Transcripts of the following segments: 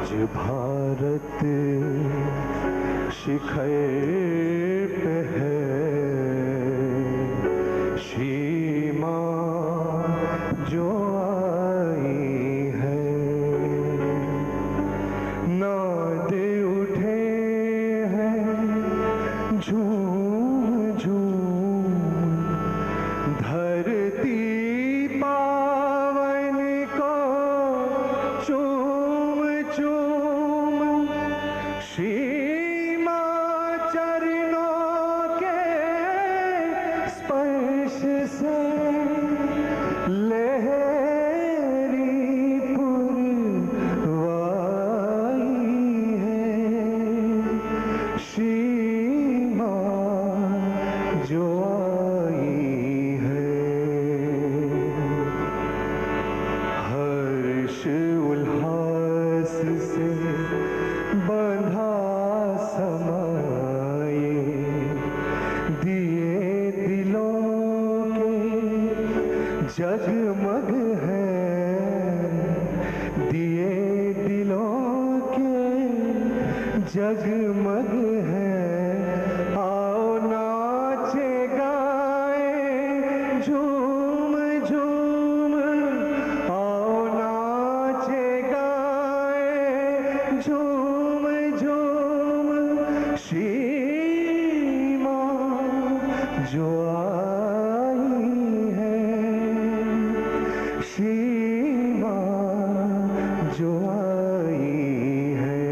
भारत शिखर पे है सीमा जो आई है, नाद उठे हैं झूम झूम धरती पावन को चूम चूम, सीमा चरणों के स्पर्श से लहरी पुरवाई है, सीमा जो आई है। हर्ष उल्लास से बंधा समाए दिए दिलों के जगमग है, दिए दिलों के जगमग है। आओ नाचे गाए झूम झूम, आओ नाचे गाए झूम झूम, सीमा जो आई है, सीमा जो आई है।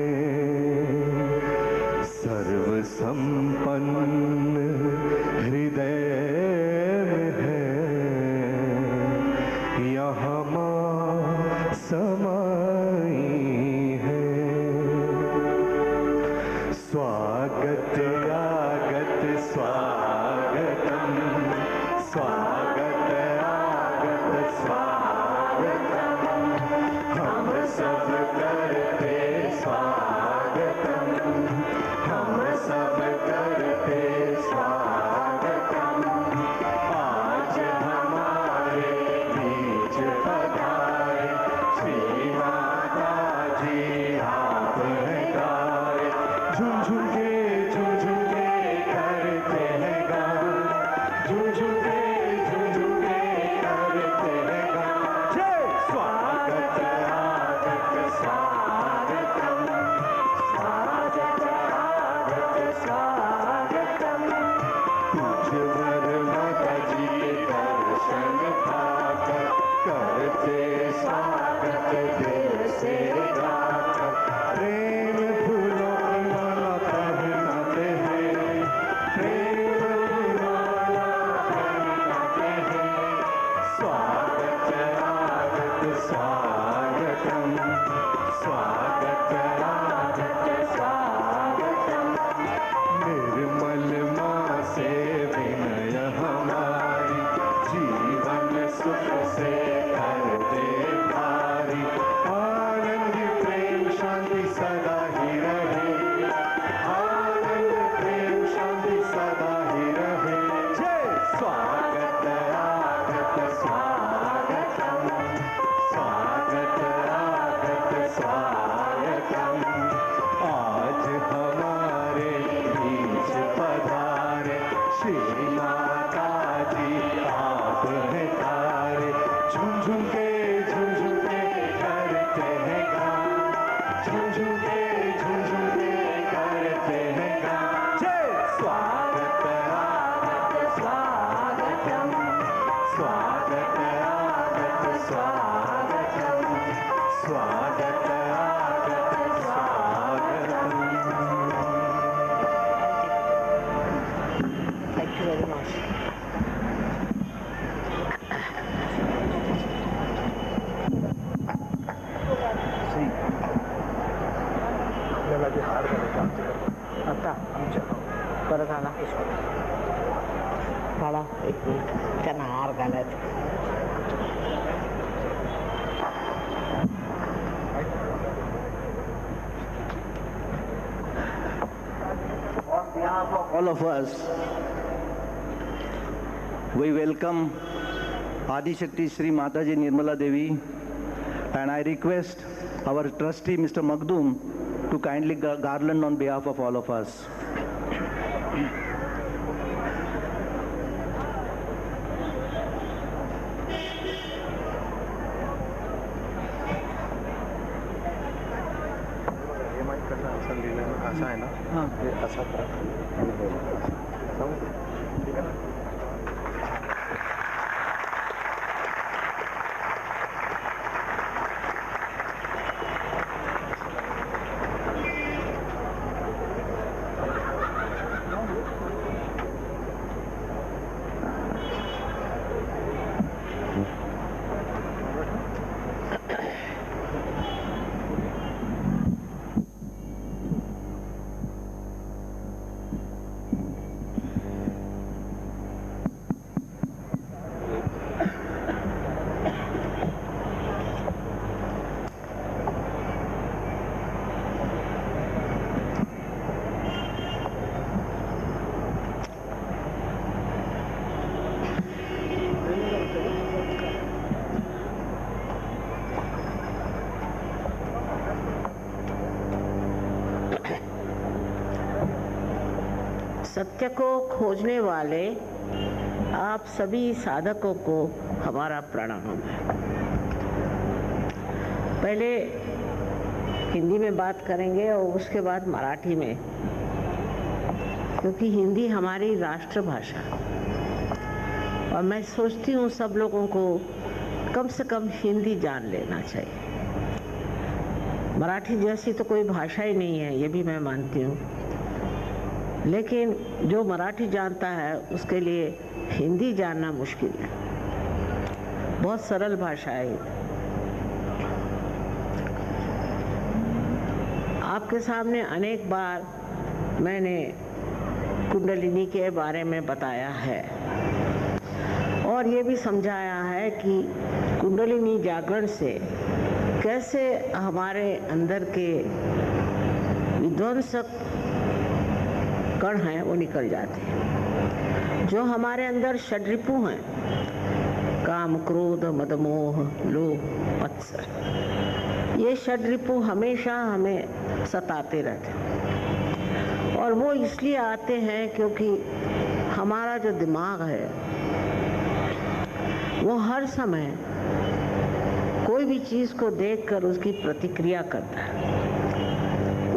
सर्व संपन्न हृदय में है यहाँ माँ समाई है। स्वागत आगत स्वागतम, स्वागत आगत स्वागतम, हम सब करते स्वागतम, हम सब करते स्वागतम। आज हमारे बीच पधारे श्री माता जी आप हैं गाए, झूम झूम के करते हैं गान, झूम झूम के करते हैं गान। जय स्वागत आगत स्वागतम, स्वागत आगत स्वागतम। तुझवर माता जी के दर्शन पाकर करते स्वागत दिल से गाकर, प्रेम फूलों की माला पहनाते हैं, प्रेम की माला पहनाते हैं। स्वागत आगत स्वागतम, स्वागत आगत स्वागतम। निर्मल माँ से विनय हमारी, जीवन सुख से करते भारी। आनंद प्रेम शांति सदा ही रहे, आनंद प्रेम शांति सदा ही रहे। जय स्वागत आगत स्वागतम, स्वागत आगत स्वागतम। आज हमारे बीच पधारे श्री माता जी आप हैं तारे, झूम झूम के करते हैं गान, झूम झूम के करते हैं गान। जय स्वागत आगत स्वागतम, स्वागत आगत स्वागतम, स्वागत आगत स्वागतम। Thank you very much. आता आमच्या परत आणा काढा एक मिनिट, त्यांना हार घालायचा. On behalf of all of us, we welcome Adi Shakti Sri Mataji Nirmala Devi And I request our trustee, Mr. Magdum, to kindly garland on behalf of all of us. असा आहे ना हे असा करा आणि बोला. समजलं? ठीक आहे. सत्य को खोजने वाले आप सभी साधकों को हमारा प्रणाम है। पहले हिंदी में बात करेंगे और उसके बाद मराठी में, क्योंकि हिंदी हमारी राष्ट्रभाषा और मैं सोचती हूँ सब लोगों को कम से कम हिंदी जान लेना चाहिए। मराठी जैसी तो कोई भाषा ही नहीं है, ये भी मैं मानती हूँ, लेकिन जो मराठी जानता है उसके लिए हिंदी जानना मुश्किल है। बहुत सरल भाषा है। आपके सामने अनेक बार मैंने कुंडलिनी के बारे में बताया है और ये भी समझाया है कि कुंडलिनी जागरण से कैसे हमारे अंदर के विध्वंसक कण हैं वो निकल जाते हैं। जो हमारे अंदर षड्रिपु हैं, काम, क्रोध, मद, मोह, लोभ, मत्सर, ये षड्रिपु हमेशा हमें सताते रहते हैं और वो इसलिए आते हैं क्योंकि हमारा जो दिमाग है वो हर समय कोई भी चीज को देखकर उसकी प्रतिक्रिया करता है।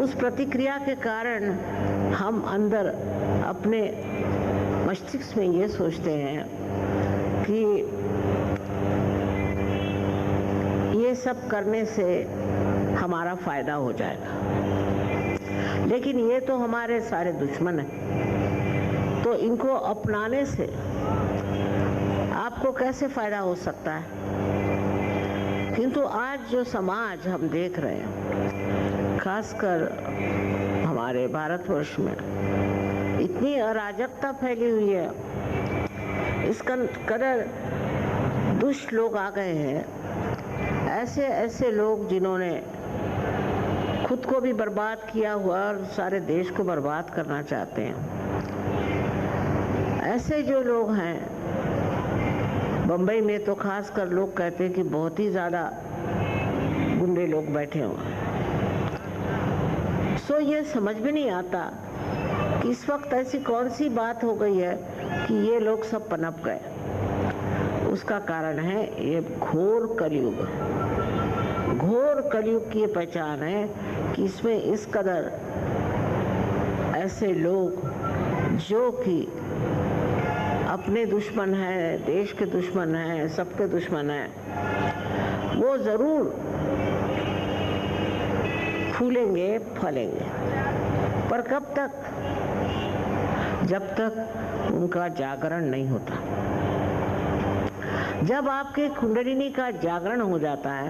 उस प्रतिक्रिया के कारण हम अंदर अपने मस्तिष्क में ये सोचते हैं कि ये सब करने से हमारा फायदा हो जाएगा, लेकिन ये तो हमारे सारे दुश्मन हैं। तो इनको अपनाने से आपको कैसे फायदा हो सकता है? किंतु आज जो समाज हम देख रहे हैं, खासकर हमारे भारतवर्ष में इतनी अराजकता फैली हुई है, इसका कदर दुष्ट लोग आ गए हैं, ऐसे ऐसे लोग जिन्होंने खुद को भी बर्बाद किया हुआ और सारे देश को बर्बाद करना चाहते हैं। ऐसे जो लोग हैं, बम्बई में तो खासकर लोग कहते हैं कि बहुत ही ज़्यादा गुंडे लोग बैठे हुए हैं। सो ये समझ में नहीं आता कि इस वक्त ऐसी कौन सी बात हो गई है कि ये लोग सब पनप गए। उसका कारण है ये घोर कलयुग। घोर कलयुग की ये पहचान है कि इसमें इस कदर ऐसे लोग जो कि अपने दुश्मन हैं, देश के दुश्मन हैं, सबके दुश्मन हैं, वो जरूर फूलेंगे, फलेंगे, पर कब तक? जब तक उनका जागरण नहीं होता। जब आपके कुंडलिनी का जागरण हो जाता है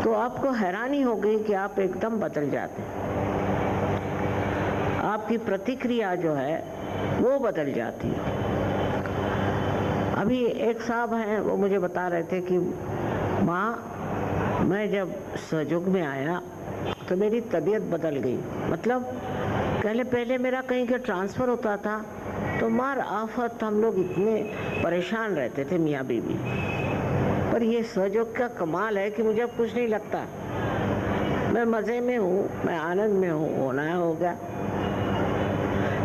तो आपको हैरानी होगी कि आप एकदम बदल जाते हैं। आपकी प्रतिक्रिया जो है वो बदल जाती है। अभी एक साहब हैं, वो मुझे बता रहे थे कि माँ, मैं जब सहयोग में आया तो मेरी तबीयत बदल गई। मतलब पहले मेरा कहीं का ट्रांसफ़र होता था तो मार आफत हम लोग इतने परेशान रहते थे मियाँ बीवी, पर ये सहयोग का कमाल है कि मुझे अब कुछ नहीं लगता, मैं मजे में हूँ, मैं आनंद में हूँ, होना है होगा।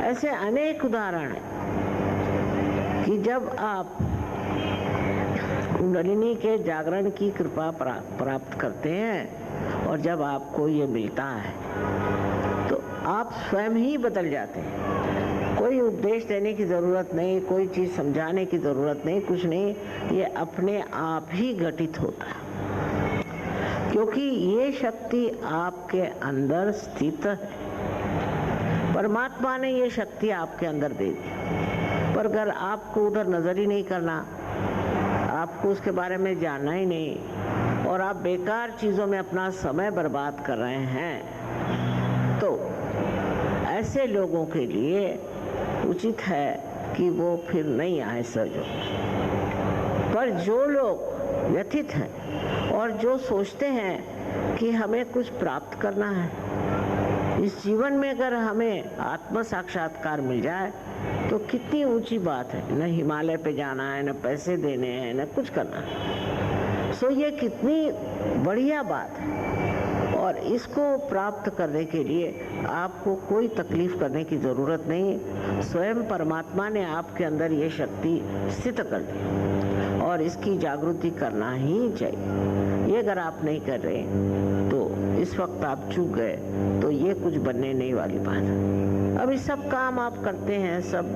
ऐसे अनेक उदाहरण हैं कि जब आप कुंडलिनी के जागरण की कृपा प्राप्त करते हैं और जब आपको ये मिलता है तो आप स्वयं ही बदल जाते हैं। कोई उपदेश देने की ज़रूरत नहीं, कोई चीज़ समझाने की ज़रूरत नहीं, कुछ नहीं, ये अपने आप ही घटित होता है, क्योंकि ये शक्ति आपके अंदर स्थित है। परमात्मा ने ये शक्ति आपके अंदर दे दी, पर अगर आपको उधर नजर ही नहीं करना, आपको उसके बारे में जानना ही नहीं और आप बेकार चीज़ों में अपना समय बर्बाद कर रहे हैं, तो ऐसे लोगों के लिए उचित है कि वो फिर नहीं आए सहयोग। पर जो लोग व्यथित हैं और जो सोचते हैं कि हमें कुछ प्राप्त करना है इस जीवन में, अगर हमें आत्म साक्षात्कार मिल जाए तो कितनी ऊंची बात है। न हिमालय पे जाना है, न पैसे देने हैं, न कुछ करना है। सो ये कितनी बढ़िया बात है और इसको प्राप्त करने के लिए आपको कोई तकलीफ करने की ज़रूरत नहीं। स्वयं परमात्मा ने आपके अंदर ये शक्ति स्थित कर दी और इसकी जागृति करना ही चाहिए। ये अगर आप नहीं कर रहे तो इस वक्त आप चूक गए तो ये कुछ बनने नहीं वाली बात है। अभी सब काम आप करते हैं, सब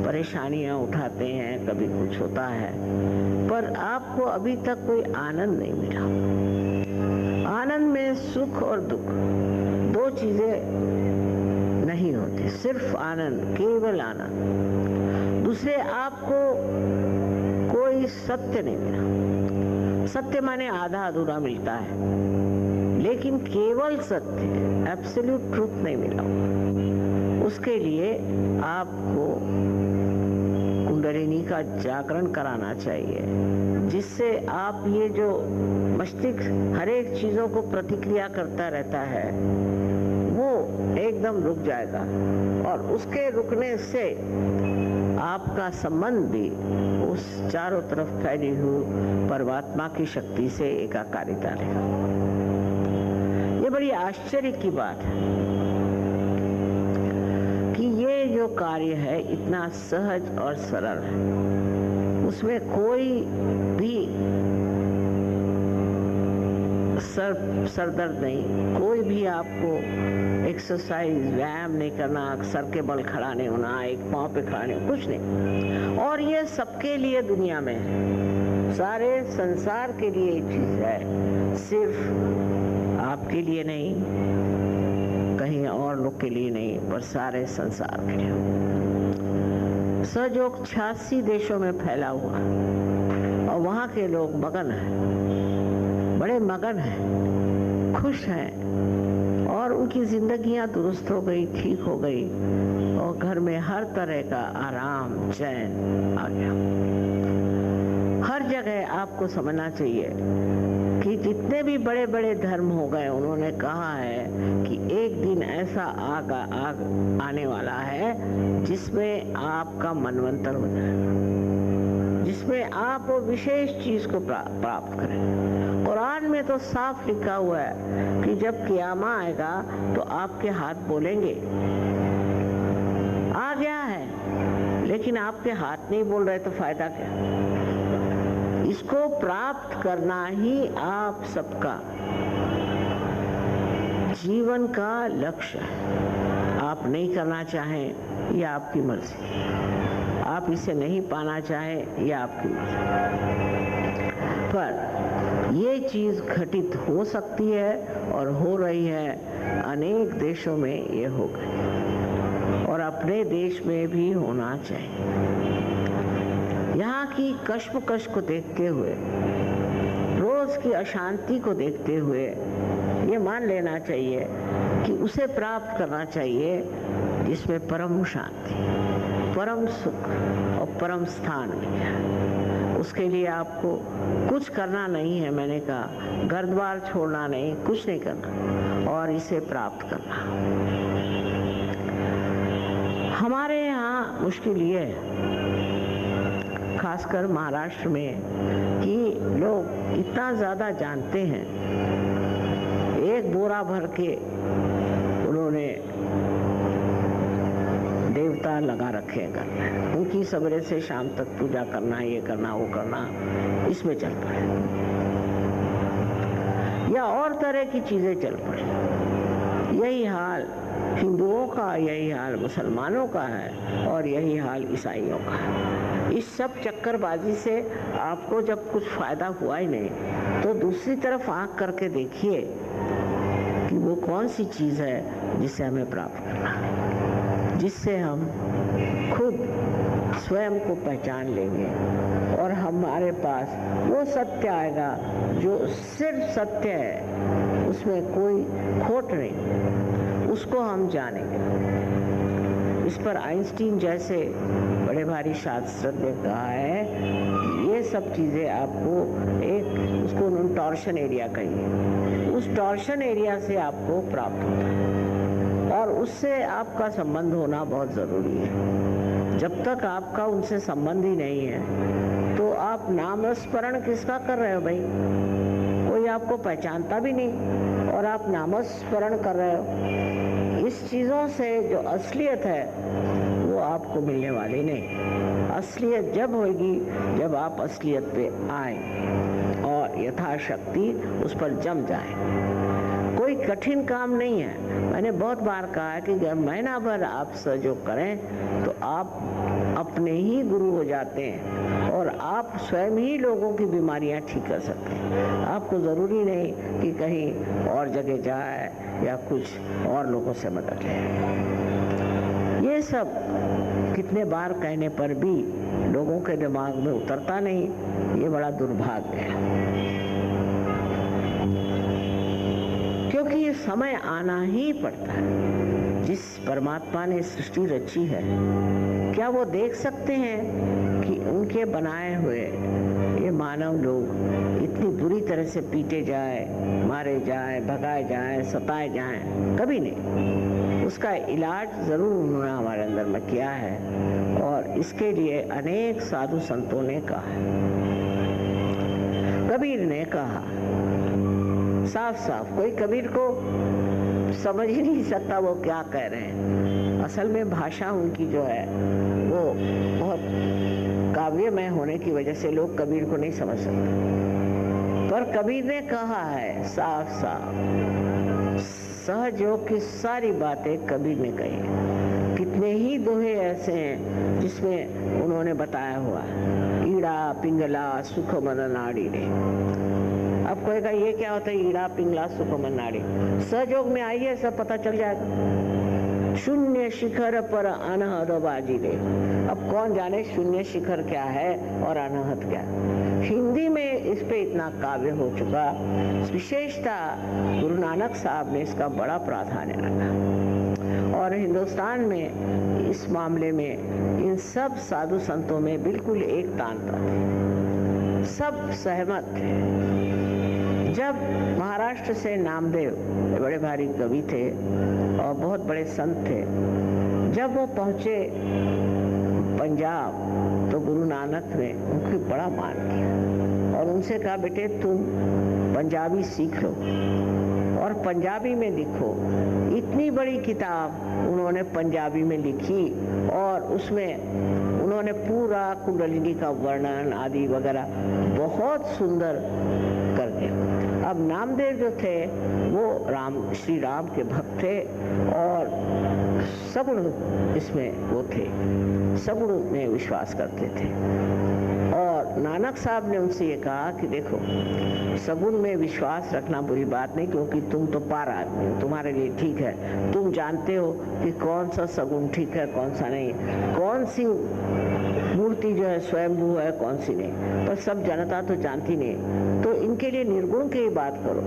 परेशानियां उठाते हैं, कभी कुछ होता है, पर आपको अभी तक कोई आनंद नहीं मिला। आनंद में सुख और दुख दो चीजें नहीं होती, सिर्फ आनंद, केवल आनंद। दूसरे आपको कोई सत्य नहीं मिला। सत्य माने आधा अधूरा मिलता है, लेकिन केवल सत्य, एब्सोल्यूट ट्रूथ नहीं मिला। उसके लिए आपको कुंडलिनी का जागरण कराना चाहिए, जिससे आप ये जो मस्तिष्क हर एक चीजों को प्रतिक्रिया करता रहता है वो एकदम रुक जाएगा और उसके रुकने से आपका संबंध भी उस चारों तरफ फैली हुई परमात्मा की शक्ति से एकाकारिता रहेगा। ये बड़ी आश्चर्य की बात है कि ये जो कार्य है इतना सहज और सरल है, उसमें कोई भी सरदर्द नहीं, कोई भी आपको एक्सरसाइज, व्यायाम नहीं करना, सर के बल खड़ा नहीं होना, एक पांव पे खड़ा नहीं, कुछ नहीं। और ये सबके लिए दुनिया में है, सारे संसार के लिए एक चीज है, सिर्फ आपके लिए नहीं, कहीं और लोग के लिए नहीं, पर सारे संसार के लिए। सहयोग 86 देशों में फैला हुआ और वहाँ के लोग मगन हैं, बड़े मगन हैं, खुश हैं और उनकी जिंदगियां दुरुस्त हो गई, ठीक हो गई और घर में हर तरह का आराम, चैन आ गया। हर जगह आपको समझना चाहिए कि जितने भी बड़े बड़े धर्म हो गए, उन्होंने कहा है कि एक दिन ऐसा आग आने वाला है जिसमें आपका मनवंतर हो जाएगा, जिसमें आप वो विशेष चीज को प्राप्त करें। कुरान में तो साफ लिखा हुआ है कि जब क़यामा आएगा तो आपके हाथ बोलेंगे, आ गया है, लेकिन आपके हाथ नहीं बोल रहे तो फायदा क्या। इसको प्राप्त करना ही आप सबका जीवन का लक्ष्य है। आप नहीं करना चाहें ये आपकी मर्जी, आप इसे नहीं पाना चाहें ये आपकी मर्जी, पर ये चीज घटित हो सकती है और हो रही है। अनेक देशों में ये हो गई और अपने देश में भी होना चाहिए। यहाँ की कश्मकश को देखते हुए, रोज की अशांति को देखते हुए ये मान लेना चाहिए कि उसे प्राप्त करना चाहिए जिसमें परम शांति, परम सुख और परम स्थान मिल जाए। उसके लिए आपको कुछ करना नहीं है, मैंने कहा घर द्वार छोड़ना नहीं, कुछ नहीं करना और इसे प्राप्त करना। हमारे यहाँ मुश्किल ये है खासकर महाराष्ट्र में कि लोग इतना ज़्यादा जानते हैं। एक बोरा भर के उन्होंने देवता लगा रखे हैं घर में, उनकी सवेरे से शाम तक पूजा करना, ये करना, वो करना, इसमें चल पड़े, या और तरह की चीजें चल पड़े। यही हाल हिंदुओं का, यही हाल मुसलमानों का है, और यही हाल ईसाइयों का है। इस सब चक्करबाजी से आपको जब कुछ फायदा हुआ ही नहीं, तो दूसरी तरफ आंख करके देखिए कि वो कौन सी चीज है जिसे हमें प्राप्त करना है, जिससे हम खुद स्वयं को पहचान लेंगे और हमारे पास वो सत्य आएगा जो सिर्फ सत्य है, उसमें कोई खोट नहीं, उसको हम जानेंगे। इस पर आइंस्टीन जैसे बड़े भारी शास्त्रज्ञ ने कहा है कि ये सब चीज़ें आपको एक, उसको उन्होंने टॉर्शन एरिया कही, उस टॉर्शन एरिया से आपको प्राप्त होता है और उससे आपका संबंध होना बहुत ज़रूरी है। जब तक आपका उनसे संबंध ही नहीं है तो आप नामस्मरण किसका कर रहे हो भाई? कोई आपको पहचानता भी नहीं और आप नामस्मरण कर रहे हो। इस चीज़ों से जो असलियत है वो आपको मिलने वाली नहीं। असलियत जब होगी जब आप असलियत पे आए और यथाशक्ति उस पर जम जाए। कोई कठिन काम नहीं है। मैंने बहुत बार कहा है कि अगर महीना भर आप सहयोग करें तो आप अपने ही गुरु हो जाते हैं और आप स्वयं ही लोगों की बीमारियां ठीक कर सकते हैं। आपको ज़रूरी नहीं कि कहीं और जगह जाए या कुछ और लोगों से मदद ले। ये सब कितने बार कहने पर भी लोगों के दिमाग में उतरता नहीं, ये बड़ा दुर्भाग्य है। क्योंकि ये समय आना ही पड़ता है। जिस परमात्मा ने सृष्टि रची है, क्या वो देख सकते हैं कि उनके बनाए हुए ये मानव लोग इतनी बुरी तरह से पीटे जाए, मारे जाए, भगाए जाए, सताए जाए? कभी नहीं। उसका इलाज ज़रूर उन्होंने हमारे अंदर में किया है और इसके लिए अनेक साधु संतों ने कहा है। कबीर ने कहा साफ साफ, कोई कबीर को समझ ही नहीं सकता वो क्या कह रहे हैं। असल में भाषा उनकी जो है वो बहुत काव्यमय होने की वजह से लोग कबीर को नहीं समझ सकते। पर कबीर ने कहा है साफ साफ, सहयोग की सारी बातें कबीर ने कही है। कितने ही दोहे ऐसे हैं जिसमें उन्होंने बताया हुआ है, ईड़ा पिंगला सुख मन नाड़ी रे। अब कहेगा ये क्या होता है ईड़ा पिंगला सुख मन नाड़ी? सहयोग में आइए सब पता चल जाएगा। शून्य शिखर पर अनहद बाजी रे। अब कौन जाने शून्य शिखर क्या है और अनहद क्या? हिंदी में इस पे इतना काव्य हो चुका। विशेषता गुरु नानक साहब ने इसका बड़ा प्राधान्य रखा और हिंदुस्तान में इस मामले में इन सब साधु संतों में बिल्कुल एक तांता थे, सब सहमत थे। जब महाराष्ट्र से नामदेव बड़े भारी कवि थे और बहुत बड़े संत थे, जब वो पहुंचे पंजाब तो गुरु नानक ने उनकी बड़ा मान किया और उनसे कहा बेटे तुम पंजाबी सीख लो और पंजाबी में लिखो। इतनी बड़ी किताब उन्होंने पंजाबी में लिखी और उसमें उन्होंने पूरा कुंडलिनी का वर्णन आदि वगैरह बहुत सुंदर कर दिया। अब नामदेव जो थे वो श्री राम के भक्त थे और सगुण इसमें वो थे, सगुण में विश्वास करते थे। और नानक साहब ने उनसे ये कहा कि देखो सगुण में विश्वास रखना बुरी बात नहीं, क्योंकि तुम तो पार आदमी हो, तुम्हारे लिए ठीक है। तुम जानते हो कि कौन सा सगुण ठीक है कौन सा नहीं, कौन सी मूर्ति जो है स्वयंभू है कौन सी नहीं, पर सब जनता तो जानती नहीं। तो इनके लिए निर्गुण की बात करो।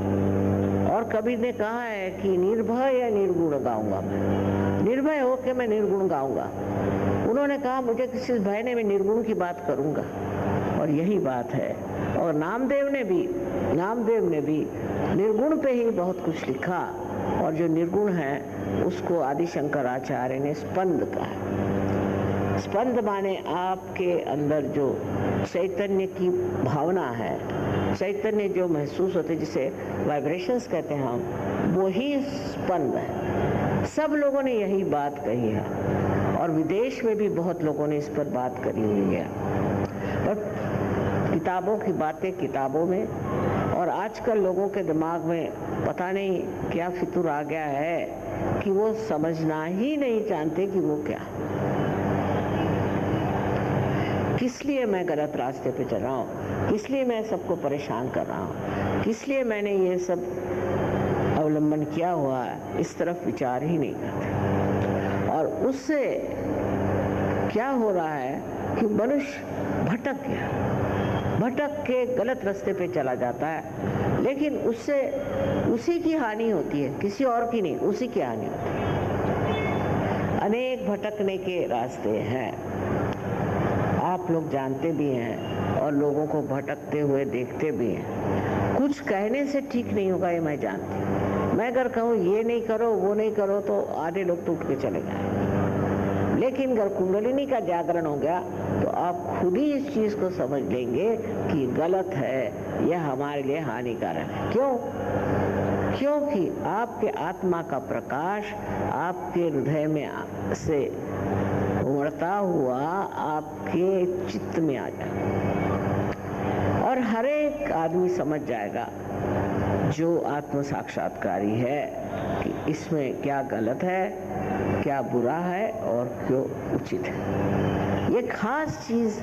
और कबीर ने कहा है कि निर्भय या निर्गुण गाऊंगा मैं, निर्भय हो के मैं निर्गुण गाऊंगा। उन्होंने कहा मुझे किसी भय ने मैं निर्गुण की बात करूंगा और यही बात है। और नामदेव ने भी निर्गुण पे ही बहुत कुछ लिखा और जो निर्गुण है उसको आदि शंकराचार्य ने स्पंद कहा। स्पंद माने आपके अंदर जो चैतन्य की भावना है, चैतन्य जो महसूस होते जिसे वाइब्रेशंस कहते हैं हम, वो ही स्पंद है। सब लोगों ने यही बात कही है और विदेश में भी बहुत लोगों ने इस पर बात करी हुई है। पर किताबों की बातें किताबों में, और आजकल लोगों के दिमाग में पता नहीं क्या फितूर आ गया है कि वो समझना ही नहीं जानते कि वो क्या, किस लिए मैं गलत रास्ते पे चल रहा हूँ, किस लिए मैं सबको परेशान कर रहा हूँ, किस लिए मैंने ये सब अवलंबन किया हुआ है, इस तरफ विचार ही नहीं करते। और उससे क्या हो रहा है कि मनुष्य भटक गया, भटक के गलत रास्ते पे चला जाता है, लेकिन उससे उसी की हानि होती है, किसी और की नहीं, उसी की हानि होती है। अनेक भटकने के रास्ते हैं, आप लोग जानते भी हैं और लोगों को भटकते हुए देखते भी हैं। कुछ कहने से ठीक नहीं होगा, ये मैं जानती हूँ। मैं अगर कहूँ ये नहीं करो वो नहीं करो तो आधे लोग टूट के चले जाएंगे, लेकिन अगर कुंडलिनी का जागरण हो गया तो आप खुद ही इस चीज को समझ लेंगे कि गलत है, यह हमारे लिए हानिकारक है। क्यों? क्योंकि आपके आत्मा का प्रकाश आपके हृदय में से उमड़ता हुआ आपके चित्त में आ जाएगा और हर एक आदमी समझ जाएगा जो आत्म साक्षात्कारी है कि इसमें क्या गलत है, क्या बुरा है और क्यों उचित है। ये खास चीज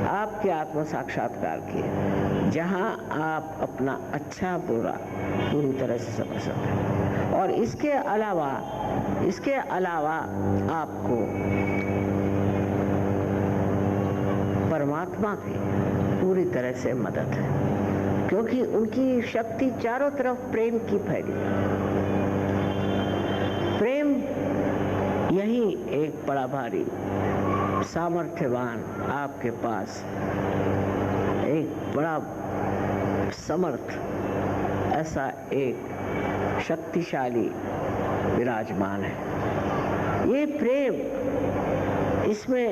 आपके आत्म साक्षात्कार की है, जहां आप अपना अच्छा बुरा पूरी तरह से समझ सकते हैं। और इसके अलावा आपको परमात्मा की पूरी तरह से मदद है, क्योंकि उनकी शक्ति चारों तरफ प्रेम की फैली। प्रेम यही एक बड़ा भारी सामर्थ्यवान आपके पास एक बड़ा समर्थ ऐसा एक शक्तिशाली विराजमान है। ये प्रेम, इसमें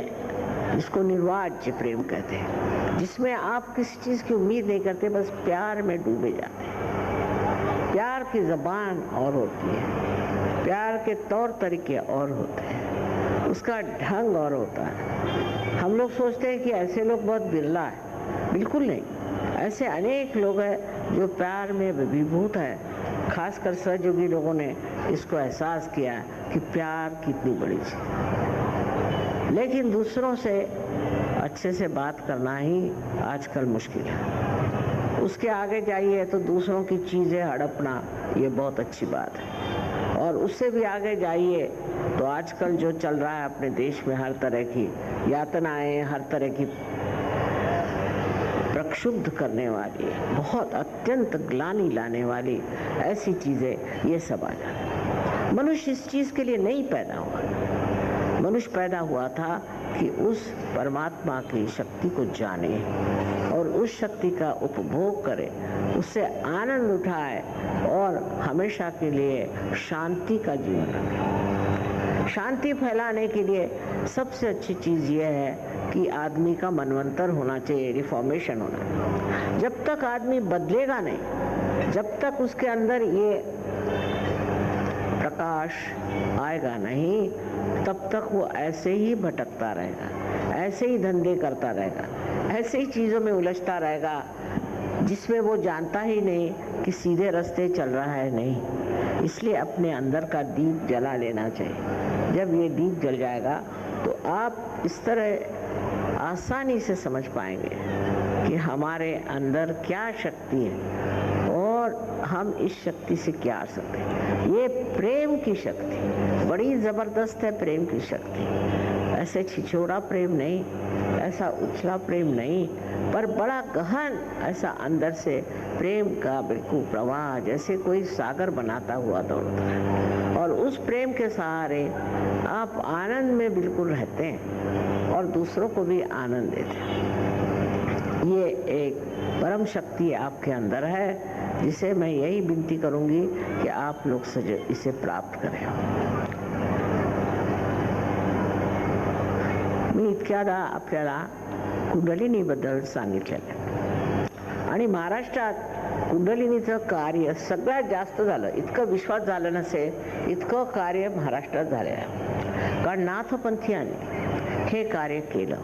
इसको निर्वाज्य प्रेम कहते हैं, जिसमें आप किसी चीज की उम्मीद नहीं करते, बस प्यार में डूबे जाते हैं। प्यार की जबान और होती है, प्यार के तौर तरीके और होते हैं, उसका ढंग और होता है। हम लोग सोचते हैं कि ऐसे लोग बहुत बिरला है, बिल्कुल नहीं। ऐसे अनेक लोग हैं जो प्यार में विभूत है। खासकर सहयोगी लोगों ने इसको एहसास किया कि प्यार कितनी बड़ी चीज। लेकिन दूसरों से अच्छे से बात करना ही आजकल मुश्किल है। उसके आगे जाइए तो दूसरों की चीज़ें हड़पना ये बहुत अच्छी बात है। और उससे भी आगे जाइए तो आजकल जो चल रहा है अपने देश में, हर तरह की यातनाएं, हर तरह की प्रक्षुब्ध करने वाली, बहुत अत्यंत ग्लानि लाने वाली ऐसी चीज़ें, ये सब आ जाए। मनुष्य इस चीज़ के लिए नहीं पैदा हुआ। मनुष्य पैदा हुआ था कि उस परमात्मा की शक्ति को जाने और उस शक्ति का उपभोग करे, उससे आनंद उठाए और हमेशा के लिए शांति का जीवन रखे। शांति फैलाने के लिए सबसे अच्छी चीज़ यह है कि आदमी का मनवंतर होना चाहिए, रिफॉर्मेशन होना। जब तक आदमी बदलेगा नहीं, जब तक उसके अंदर ये प्रकाश आएगा नहीं, तब तक वो ऐसे ही भटकता रहेगा, ऐसे ही धंधे करता रहेगा, ऐसे ही चीज़ों में उलझता रहेगा जिसमें वो जानता ही नहीं कि सीधे रास्ते चल रहा है। नहीं, इसलिए अपने अंदर का दीप जला लेना चाहिए। जब ये दीप जल जाएगा तो आप इस तरह आसानी से समझ पाएंगे कि हमारे अंदर क्या शक्ति है और हम इस शक्ति से क्या आ सकते हैं। ये प्रेम की शक्ति बड़ी ज़बरदस्त है। प्रेम की शक्ति ऐसे छिछोड़ा प्रेम नहीं, ऐसा उछला प्रेम नहीं, पर बड़ा गहन ऐसा अंदर से प्रेम का बिल्कुल प्रवाह, जैसे कोई सागर बनाता हुआ दौड़ता है। और उस प्रेम के सहारे आप आनंद में बिल्कुल रहते हैं और दूसरों को भी आनंद देते हैं। ये एक परम शक्ति आपके अंदर है, जिसे मैं यही विनती करूंगी कि आप लोग इसे प्राप्त करें। मी इतक्यादा आपल्याला कुंडलिनीबद्दल सांगितलेलं आहे. आणि महाराष्ट्रात कुंडलिनीचं कार्य सगळ्यात जास्त झालं. इतकं विश्वास झालं नसेल इतकं कार्य महाराष्ट्रात झालेलं आहे. कारण नाथपंथीयांनी हे कार्य केलं.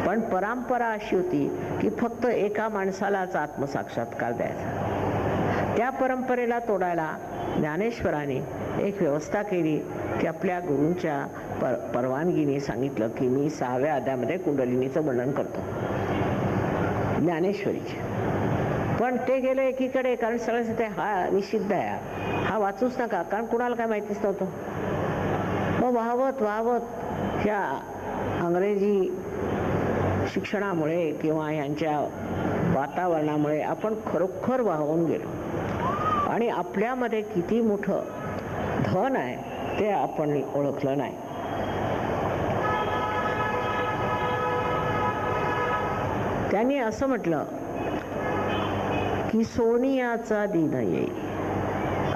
पण परंपरा अशी होती की फक्त एका माणसालाच आत्मसाक्षात्कार द्यायचा. त्या परंपरेला तोडायला ज्ञानेश्वरांनी एक व्यवस्था केली की आपल्या गुरूंच्या परवानगीने सांगितलं की मी 6व्या अध्यायामध्ये कुंडलिनीचं वर्णन करतो, ज्ञानेश्वरीचे. पण ते गेलं एकीकडे, कारण सगळं ते हा निषिद्ध आहे, हा वाचूच नका, कारण कुणाला काय माहितीच नव्हतं. मग वाहवत वाहवत ह्या अंग्रेजी शिक्षणामुळे किंवा यांच्या वातावरणामुळे आपण खरोखर वाहून गेलो आणि आपल्यामध्ये किती मोठं धन आहे ते आपण ओळखलं नाही. त्यांनी असं म्हटलं की सोनियाचा दिन येईल,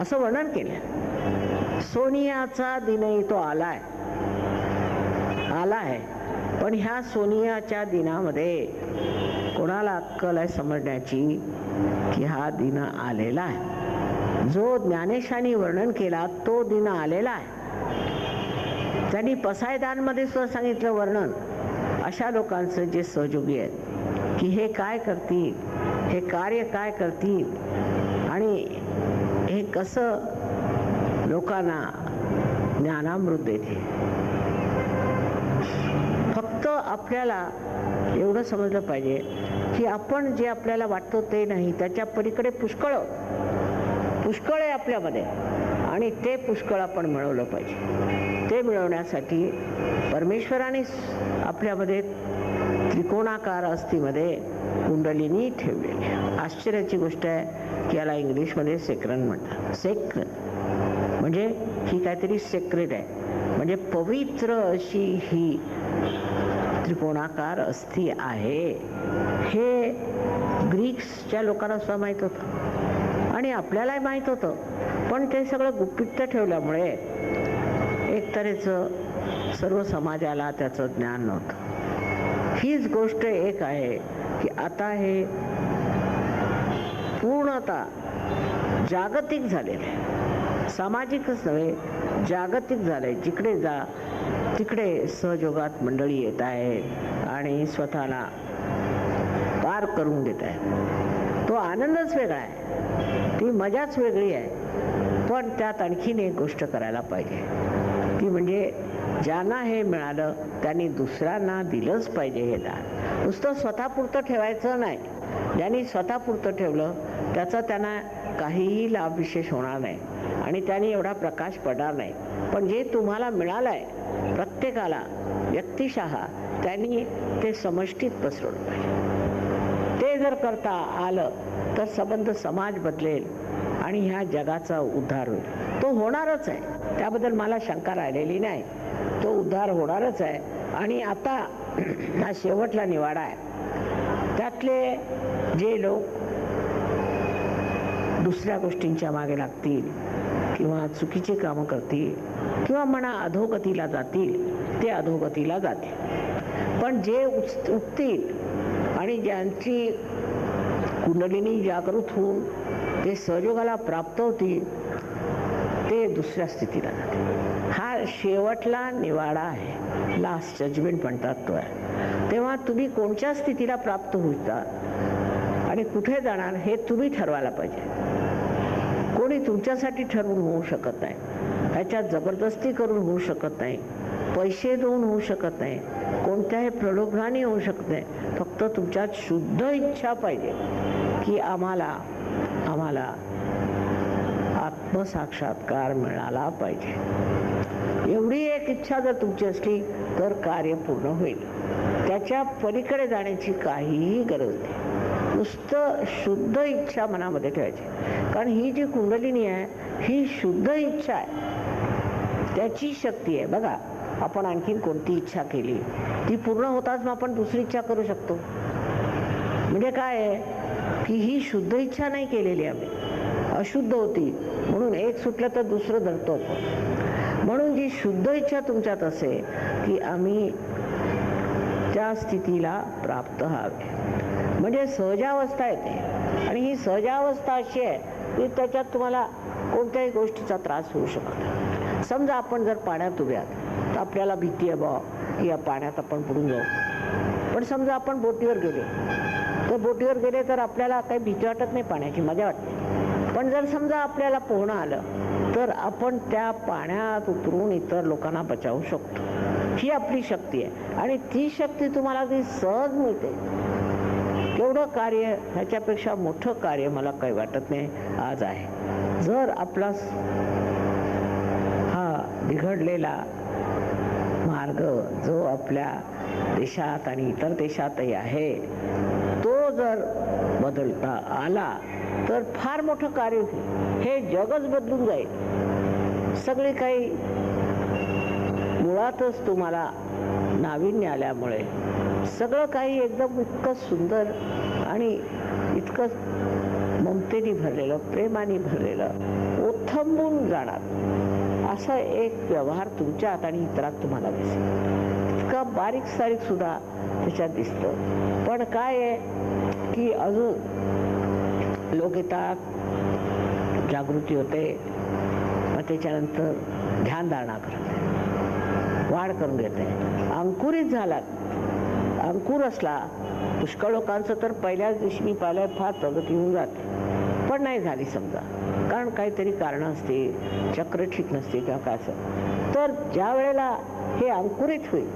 असं वर्णन केलं. सोनियाचा दिनही तो आला आहे. पण ह्या सोनियाच्या दिनामध्ये कोणाला अक्कल आहे समजण्याची की हा दिन आलेला आहे. जो ज्ञानेशांनी वर्णन केला तो दिन आलेला आहे. त्यांनी पसायदानमध्ये सुद्धा सांगितलं वर्णन. अशा लोकांचं जे सहयोगी आहेत की हे काय करतील, हे कार्य काय करतील आणि हे कसं लोकांना ज्ञानामृत देते. फक्त आपल्याला एवढं समजलं पाहिजे की आपण जे आपल्याला वाटतं ते नाही, त्याच्या पलीकडे पुष्कळ आहे आपल्यामध्ये आणि ते पुष्कळ आपण मिळवलं पाहिजे. ते मिळवण्यासाठी परमेश्वराने आपल्यामध्ये त्रिकोणाकार अस्थीमध्ये कुंडलिनी ठेवलेली. आश्चर्याची गोष्ट आहे की याला इंग्लिशमध्ये सेक्रन म्हणतात. सेक्रन म्हणजे ही काहीतरी सेक्रेट आहे, म्हणजे पवित्र अशी ही त्रिकोणाकार अस्थी आहे. हे ग्रीक्सच्या लोकांना सुद्धा माहीत होतं आणि आपल्यालाही माहीत होतं. पण ते सगळं गुपित ठेवल्यामुळे एक तऱ्हेचं सर्व समाजाला त्याचं ज्ञान नव्हतं. हीच गोष्ट एक आहे की आता हे पूर्णतः जागतिक झालेलं आहे. सामाजिकच नव्हे, जागतिक झालंय. जिकडे जा तिकडे सहयोगात मंडळी येत आहेत आणि स्वतःला पार करून देत आहेत. तो आनंदच वेगळा आहे, ती मजाच वेगळी आहे. पण त्यात आणखीन एक गोष्ट करायला पाहिजे, ती म्हणजे ज्यांना हे मिळालं त्यांनी दुसऱ्यांना दिलंच पाहिजे हे दान. नुसतं स्वतःपुरतं ठेवायचं नाही. ज्यांनी स्वतःपुरतं ठेवलं त्याचा त्यांना काहीही लाभ विशेष होणार नाही आणि त्यांनी एवढा प्रकाश पडणार नाही. पण जे तुम्हाला मिळालं आहे प्रत्येकाला व्यक्तिशः त्यांनी ते समष्टीत पसरवलं पाहिजे. ते जर करता आलं तर संबंध समाज बदलेल आणि ह्या जगाचा उद्धार होईल. तो होणारच आहे, त्याबद्दल मला शंका राहिलेली नाही. तो उद्धार होणारच आहे. आणि आता हा शेवटला निवाडा आहे. त्यातले जे लोक दुसऱ्या गोष्टींच्या मागे लागतील किंवा चुकीची कामं करतील किंवा म्हणा अधोगतीला जातील ते अधोगतीला जातील. पण जे उठतील आणि ज्यांची कुंडलिनी जागृत होऊन ते सहयोगाला प्राप्त होतील ते दुसऱ्या स्थितीला जातील. हा शेवटला निवाडा आहे, लास्ट जजमेंट म्हणतात तो आहे. तेव्हा तुम्ही कोणत्या स्थितीला प्राप्त होता आणि कुठे जाणार हे तुम्ही ठरवायला पाहिजे. कोणी तुमच्यासाठी ठरवून होऊ शकत नाही, ह्याच्यात जबरदस्ती करून होऊ शकत नाही, पैसे देऊन होऊ शकत नाही, कोणत्याही प्रलोभनाने होऊ शकत नाही. फक्त तुमच्यात शुद्ध इच्छा पाहिजे की आम्हाला आत्मसाक्षात्कार मिळाला पाहिजे. एवढी एक इच्छा जर तुमची असली तर कार्य पूर्ण होईल. त्याच्या पलीकडे जाण्याची काहीही गरज नाही. नुसतं शुद्ध इच्छा मनामध्ये ठेवायची. कारण ही जी कुंडलिनी आहे ही शुद्ध इच्छा आहे, त्याची शक्ती आहे. बघा, आपण आणखीन कोणती इच्छा केली ती पूर्ण होताच मग आपण दुसरी इच्छा करू शकतो. म्हणजे काय आहे की ही शुद्ध इच्छा नाही केलेली, आम्ही अशुद्ध होती म्हणून एक सुटलं तर दुसरं धरतो आपण. म्हणून जी शुद्ध इच्छा तुमच्यात असेल की आम्ही त्या स्थितीला प्राप्त व्हावे. म्हणजे सहजावस्था येते आणि ही सहजावस्था अशी आहे की त्याच्यात तुम्हाला कोणत्याही गोष्टीचा त्रास होऊ शकत नाही. समजा आपण जर पाण्यात उभे आहात तर आपल्याला भीती आहे बा की या पाण्यात आपण बुडून जाऊ. पण समजा आपण बोटीवर गेले तर आपल्याला काही भीती वाटत नाही, पाण्याची मजा वाटते. पण जर समजा आपल्याला पोहणं आलं तर आपण त्या पाण्यात उतरून इतर लोकांना बचावू शकतो. ही आपली शक्ती आहे आणि ती शक्ती तुम्हाला ती सहज मिळते. एवढं कार्य, ह्याच्यापेक्षा मोठं कार्य मला काही वाटत नाही आज आहे. जर आपला हा बिघडलेला मार्ग जो आपल्या देशात आणि इतर देशातही आहे तो जर बदलता आला तर फार मोठं कार्य होईल. हे जगच बदलून जाईल. सगळे काही मुळातच तुम्हाला नाविन्य आल्यामुळे सगळं काही एकदम इतकं सुंदर आणि इतकं ममतेने भरलेलं, प्रेमाने भरलेलं, ओथंबून जाणार असा एक व्यवहार तुमच्यात आणि इतरात तुम्हाला दिसेल. इतका बारीक सारीक सुद्धा त्याच्यात दिसतं. पण काय आहे की अजून लोक येतात, जागृती होते, मग त्याच्यानंतर ध्यानधारणा करते, वाढ करून घेते, अंकुरित झालात. अंकुर असला, पुष्कळ लोकांचं तर पहिल्याच दिवशी मी पाहिलं फार प्रगती होऊन जाते, पण नाही झाली समजा, कारण काहीतरी कारणं असते, चक्र ठीक नसते किंवा काय असं. तर ज्या वेळेला हे अंकुरित होईल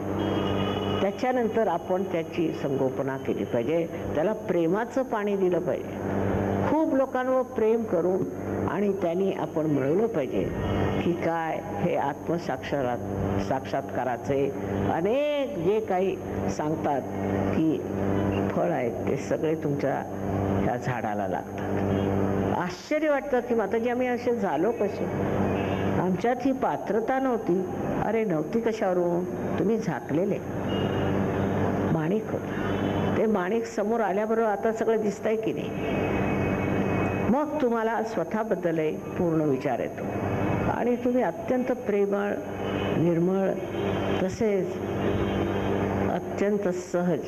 त्याच्यानंतर आपण त्याची संगोपना केली पाहिजे, त्याला प्रेमाचं पाणी दिलं पाहिजे, खूप लोकांवर प्रेम करून आणि त्यांनी आपण मिळवलं पाहिजे की काय हे साक्षात्काराचे अनेक जे काही सांगतात की फळ आहेत ते सगळे तुमच्या ह्या झाडाला लागतात. आश्चर्य वाटतं की माताजी आम्ही असे झालो कसे, आमच्यात ही पात्रता नव्हती. अरे नव्हती कशावरून, तुम्ही झाकलेले माणिक होता. ते माणिक समोर आल्याबरोबर आता सगळं दिसतंय की नाही. मग तुम्हाला स्वतःबद्दलही पूर्ण विचार येतो आणि तुम्ही अत्यंत प्रेमळ, निर्मळ, तसेच अत्यंत सहज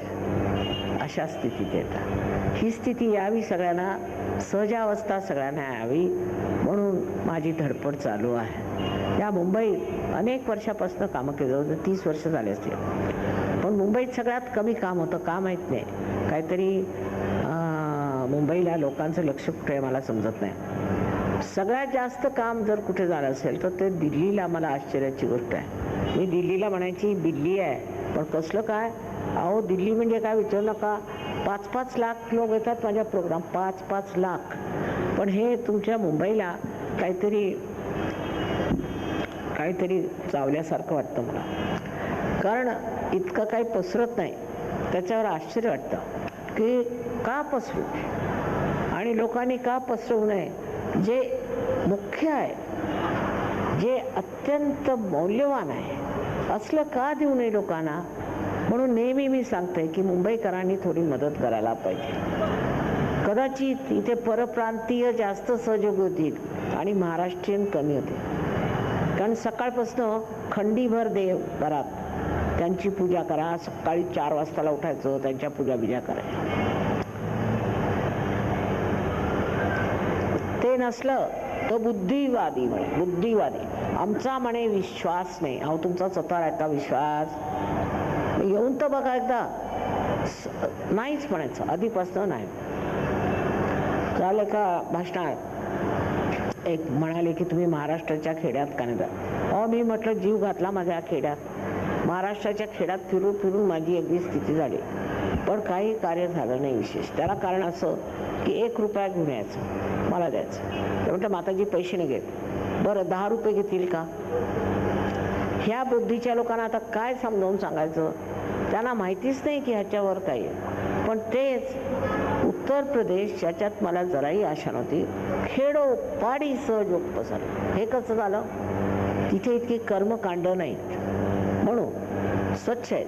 अशा स्थितीत येतात. ही स्थिती यावी सगळ्यांना, सहजावस्था सगळ्यांना यावी म्हणून माझी धडपड चालू आहे. या मुंबईत अनेक वर्षापासून कामं केली, जवळ 30 वर्ष झाले असतील. पण मुंबईत सगळ्यात कमी काम होतं, का माहीत नाही. काहीतरी मुंबईला लोकांचं लक्ष कुठे आहे मला समजत नाही. सगळ्यात जास्त काम जर कुठे झालं असेल तर ते दिल्लीला. मला आश्चर्याची गोष्ट आहे, मी दिल्लीला म्हणायची दिल्ली आहे, पण कसलं काय अहो, दिल्ली म्हणजे काय विचारू नका. 5-5 लाख लोक येतात माझ्या प्रोग्राम, 5-5 लाख. पण हे तुमच्या मुंबईला काहीतरी चावल्यासारखं वाटतं मला, कारण इतकं काही पसरत नाही. त्याच्यावर आश्चर्य वाटतं की का पसरू आणि लोकांनी का पसरवू नये. जे मुख्य आहे, जे अत्यंत मौल्यवान आहे, असलं का देऊ नये लोकांना. म्हणून नेहमी मी सांगते की मुंबईकरांनी थोडी मदत करायला पाहिजे. कदाचित इथे परप्रांतीय जास्त सहयोगी होतील आणि महाराष्ट्रीयन कमी होते, कारण सकाळपासून खंडीभर देव घरात, त्यांची पूजा करा. सकाळी 4 वाजताला उठायचं, त्यांच्या पूजा बिजा करायच्या. ते नसलं तर बुद्धिवादी आमचा म्हणे विश्वास नाही. अहो तुमचा स्वतः आहे का विश्वास? येऊन तर बघा एकदा. नाहीच म्हणायचं, आधीपासून नाही. काल एका भाषणात एक म्हणाले की तुम्ही महाराष्ट्राच्या खेड्यात का नाही जात. अहो मी म्हटलं जीव घातला माझ्या खेड्यात, महाराष्ट्राच्या खेड्यात फिरून माझी अगदी स्थिती झाली, पण काही कार्य झालं नाही विशेष. त्याला कारण असं की 1 रुपया घेऊन यायचं, मला द्यायचं. ते म्हटलं माताजी पैसे नाही घेत. बरं 10 रुपये घेतील का? ह्या बुद्धीच्या लोकांना आता काय समजावून सांगायचं, त्यांना माहितीच नाही की ह्याच्यावर काही आहे. पण तेच उत्तर प्रदेश, ज्याच्यात मला जराही आशा नव्हती, खेडोपाडी सहयोग पसरलं. हे कसं झालं? तिथे इतकी कर्मकांड नाहीत, म्हणून स्वच्छ आहेत,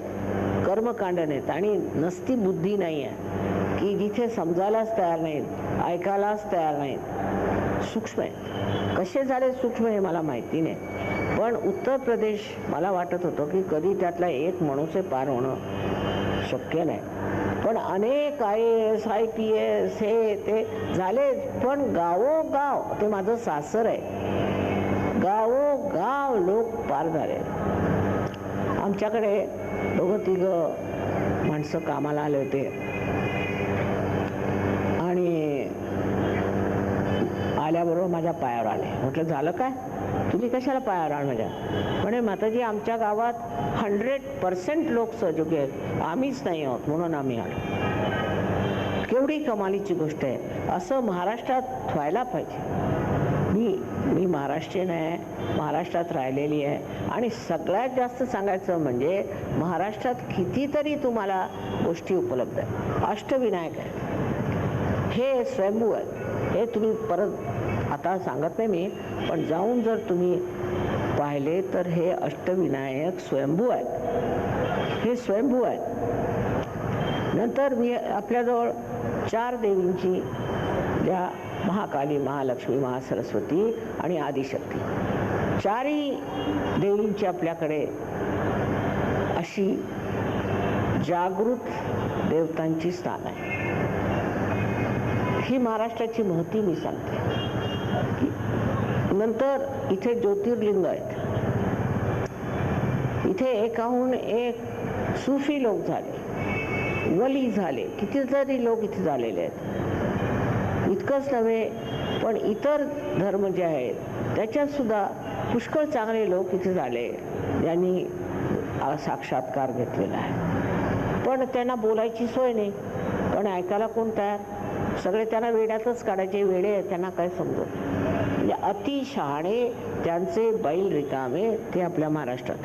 कर्मकांड नाहीत आणि नसती बुद्धी नाही आहे की जिथे समजायलाच तयार नाहीत, ऐकायलाच तयार नाहीत. सूक्ष्म आहेत. कसे झाले सूक्ष्म हे मला माहिती नाही, पण उत्तर प्रदेश मला वाटत होतं की कधी त्यातला एक मनुष्य पार होणं शक्य नाही. पण अनेक IAS IPS हे ते झाले, पण गावोगाव, ते माझं सासर आहे, गावोगाव लोक पार झाले. आमच्याकडे 2-3 माणसं कामाला आले होते आणि आल्याबरोबर माझ्या पायावर आले. म्हटलं झालं काय, तुम्ही कशाला पायावर आण माझ्या? म्हणे माताजी आमच्या गावात 100% लोक सहयोगी आहेत, आम्हीच नाही आहोत म्हणून आम्ही आलो. केवढी कमालीची गोष्ट आहे. असं महाराष्ट्रात व्हायला पाहिजे. मी महाराष्ट्रीयन आहे, महाराष्ट्रात राहिलेली आहे आणि सगळ्यात जास्त सांगायचं म्हणजे महाराष्ट्रात कितीतरी तुम्हाला गोष्टी उपलब्ध आहेत. अष्टविनायक आहेत, हे स्वयंभू आहेत. हे तुम्ही परत आता सांगत नाही मी, पण जाऊन जर तुम्ही पाहिले तर हे अष्टविनायक स्वयंभू आहेत, हे स्वयंभू आहेत. नंतर मी आपल्याजवळ 4 देवींची, ज्या महाकाली, महालक्ष्मी, महासरस्वती आणि आदिशक्ती, 4ही देवींची आपल्याकडे अशी जागृत देवतांची स्थान आहे. ही महाराष्ट्राची महती मी सांगते. नंतर इथे ज्योतिर्लिंग आहेत. इथे एकाहून एक सुफी लोक झाले, वली झाले, कितीतरी लोक इथे झालेले आहेत. इतकंच नव्हे, पण इतर धर्म जे आहेत त्याच्यात सुद्धा पुष्कळ चांगले लोक इथे झाले, ज्यांनी साक्षात्कार घेतलेला आहे. पण त्यांना बोलायची सोय नाही, पण ऐकायला कोण तयार? सगळे त्यांना वेड्यातच काढायचे, वेडे त्यांना काय समजत. म्हणजे अति शहाणे, त्यांचे बैल रिकामे, ते आपल्या महाराष्ट्रात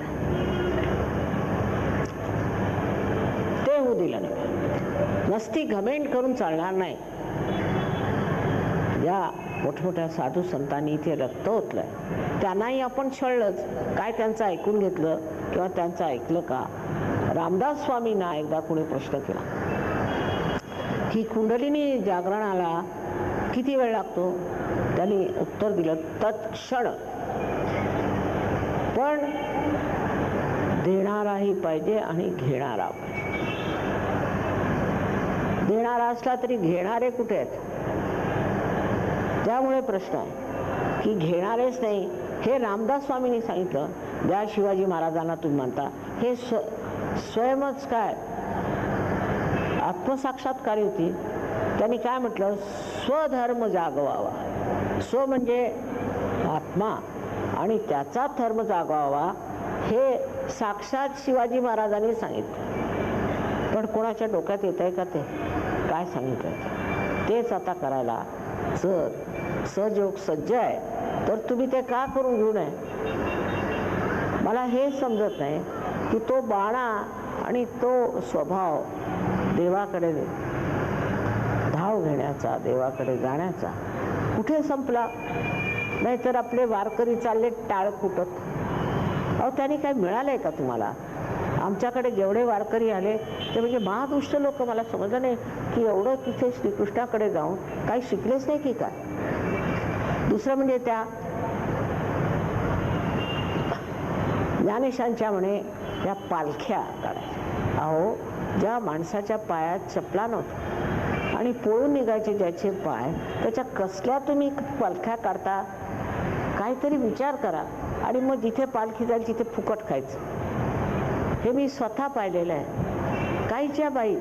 ते होऊ दिलं नाही. नसती घमेंड करून चालणार नाही. या मोठमोठ्या साधू संतांनी इथे रक्त ओतलंय, त्यांनाही आपण छळलंच. काय त्यांचं ऐकून घेतलं किंवा त्यांचं ऐकलं का? रामदास स्वामींना एकदा कोणी प्रश्न केला की कुंडलिनी जागरणाला किती वेळ लागतो? त्यांनी उत्तर दिलं तत्क्षण. पण देणाराही पाहिजे आणि घेणारा पाहिजे. देणारा असला तरी घेणारे कुठे आहेत? त्यामुळे प्रश्न आहे की घेणारेच नाही. हे रामदास स्वामींनी सांगितलं, ज्या शिवाजी महाराजांना तुम्ही म्हणता, हे स्वयंच काय आत्मसाक्षात्कारी होती. त्यांनी काय म्हटलं? स्वधर्म जागवावा. स्व म्हणजे आत्मा आणि त्याचा धर्म जागवावा, हे साक्षात शिवाजी महाराजांनी सांगितलं. पण कोणाच्या डोक्यात येत आहे का ते? काय सांगितलं तेच आता करायला जर सहयोग सज्ज आहे तर तुम्ही ते का करून घेऊ नये? मला हे समजत नाही की तो बाणा आणि तो स्वभाव देवाकडे धाव घेण्याचा, देवाकडे जाण्याचा कुठे संपला? नाहीतर आपले वारकरी चालले टाळ फुटत. अहो, त्यांनी काय मिळालंय का तुम्हाला? आमच्याकडे जेवढे वारकरी आले ते म्हणजे महादुष्ट लोक. मला समजलं नाही की एवढं तिथे श्रीकृष्णाकडे जाऊन काही शिकलेच नाही की काय. दुसरं म्हणजे त्या ज्ञानेशांच्या म्हणे त्या पालख्या काढायच्या. अहो, ज्या माणसाच्या पायात चपला नव्हत्या आणि पळून निघायचे ज्याचे पाय, त्याच्या कसल्या तुम्ही पालख्या काढता? काहीतरी विचार करा. आणि मग जिथे पालखी जाईल तिथे फुकट खायचं. हे मी स्वतः पाहिलेलं आहे. काहीच्या बाई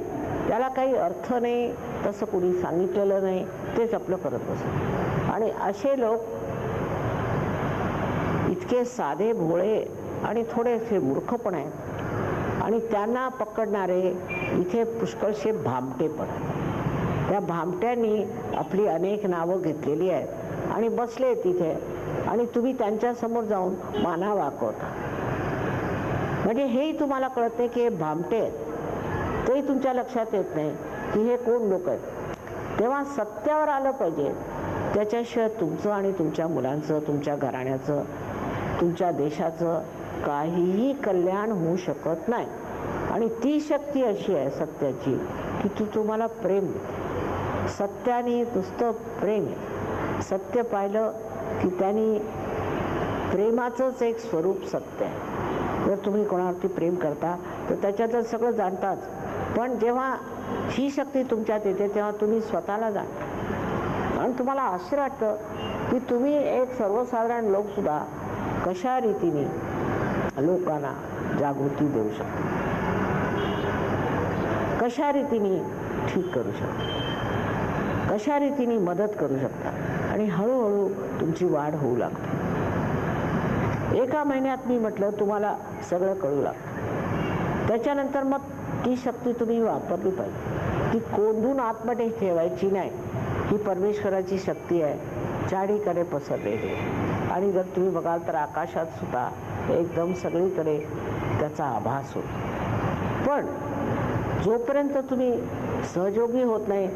त्याला काही अर्थ नाही, तसं कुणी सांगितलेलं नाही, तेच आपलं करत बसतं. आणि असे लोक इतके साधे भोळे आणि थोडेसे मूर्ख पण आहेत. आणि त्यांना पकडणारे इथे पुष्कळशे भामटे पण आहेत. त्या भामट्यांनी आपली अनेक नावं घेतलेली आहेत आणि बसले तिथे, आणि तुम्ही त्यांच्यासमोर जाऊन माना वाकवता. म्हणजे हेही तुम्हाला कळत नाही की हे भामटे आहेत. तेही तुमच्या लक्षात येत नाही की हे कोण लोक आहेत. तेव्हा सत्यावर आलं पाहिजे. त्याच्याशिवाय तुमचं आणि तुमच्या मुलांचं, तुमच्या घराण्याचं, तुमच्या देशाचं काहीही कल्याण होऊ शकत नाही. आणि ती शक्ती अशी आहे सत्याची की तुम्हाला प्रेम देते. सत्याने नुसतं प्रेम आहे. सत्य पाहिलं की त्यांनी प्रेमाचंच एक स्वरूप सत्य आहे. जर तुम्ही कोणावरती प्रेम करता तर त्याच्यातच सगळं जाणताच. पण जेव्हा ही शक्ती तुमच्यात येते तेव्हा तुम्ही स्वतःला जा आणि तुम्हाला आश्चर्य वाटतं की तुम्ही एक सर्वसाधारण लोकसुद्धा कशा रीतीने लोकांना जागृती देऊ शकता, कशा रीतीने ठीक करू शकता, कशा रीतीने मदत करू शकता आणि हळूहळू तुमची वाढ होऊ लागते. एका महिन्यात मी म्हटलं तुम्हाला सगळं कळू लागतं. त्याच्यानंतर मग ती शक्ती तुम्ही वापरली पाहिजे. ती कोंडून आतमध्ये ठेवायची नाही. ही परमेश्वराची शक्ती आहे, चारीकडे पसरलेली. आणि जर तुम्ही बघाल तर आकाशात सुद्धा एकदम सगळीकडे त्याचा आभास होतो. पण जोपर्यंत तुम्ही सहयोगी होत नाही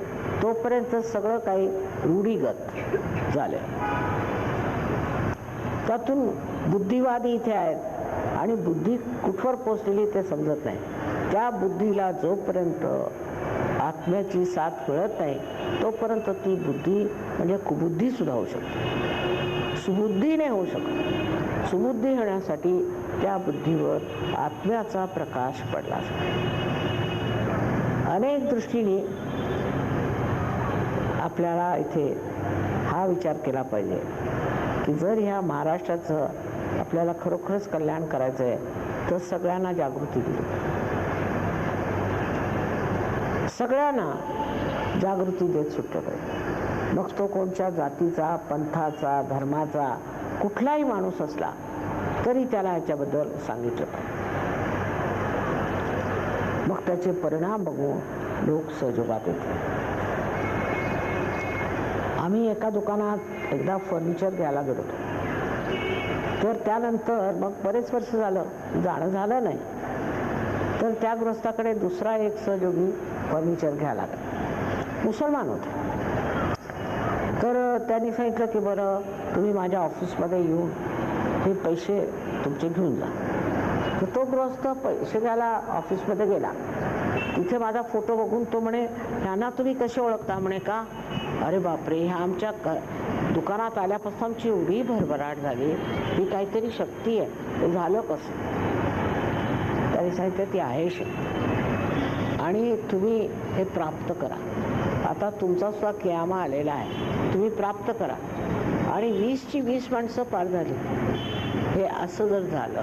तोपर्यंत सगळं काही रूढीगत झालं. त्यातून बुद्धिवादी इथे आहेत आणि बुद्धी कुठवर पोचलेली ते समजत नाही. त्या बुद्धीला जोपर्यंत आत्म्याची साथ मिळत नाही तोपर्यंत ती बुद्धी म्हणजे कुबुद्धी सुद्धा होऊ शकते, सुबुद्धीने होऊ शकते. सुबुद्धी होण्यासाठी त्या बुद्धीवर आत्म्याचा प्रकाश पडला असतो. अनेक दृष्टीने आपल्याला इथे हा विचार केला पाहिजे की जर ह्या महाराष्ट्राचं आपल्याला खरोखरच कल्याण करायचं आहे तर सगळ्यांना जागृती दिली, सगळ्यांना जागृती देत सुटलं पाहिजे. मग तो कोणत्या जातीचा, पंथाचा, धर्माचा कुठलाही माणूस असला तरी त्याला ह्याच्याबद्दल सांगितलं पाहिजे. मग त्याचे परिणाम बघून लोक सहयोगात येतील. आम्ही एका दुकानात एकदा फर्निचर घ्यायला गेलो होतो. तर त्यानंतर मग बरेच वर्ष झालं जाणं झालं नाही. तर त्या गृहस्थाकडे दुसरा एक सहयोगी फर्निचर घ्यायला लागला, मुसलमान होते. तर त्यांनी सांगितलं की बरं तुम्ही माझ्या ऑफिसमध्ये येऊन हे पैसे तुमचे घेऊन जा. तर तो गृहस्थ पैसे घ्यायला ऑफिसमध्ये गेला. तिथे माझा फोटो बघून तो म्हणे ह्यांना तुम्ही कसे ओळखता? म्हणे का? अरे बापरे, ह्या आमच्या दुकानात आल्यापासून आमची एवढी भरभराट झाली, ही काहीतरी शक्ती आहे. ते झालं कसं? त्यांनी सांगितलं ती आहे शक्ती आणि तुम्ही हे प्राप्त करा. आता तुमचा सुद्धा कियामा आलेला आहे, तुम्ही प्राप्त करा. आणि 20ची 20 माणसं पार झाली. हे असं जर झालं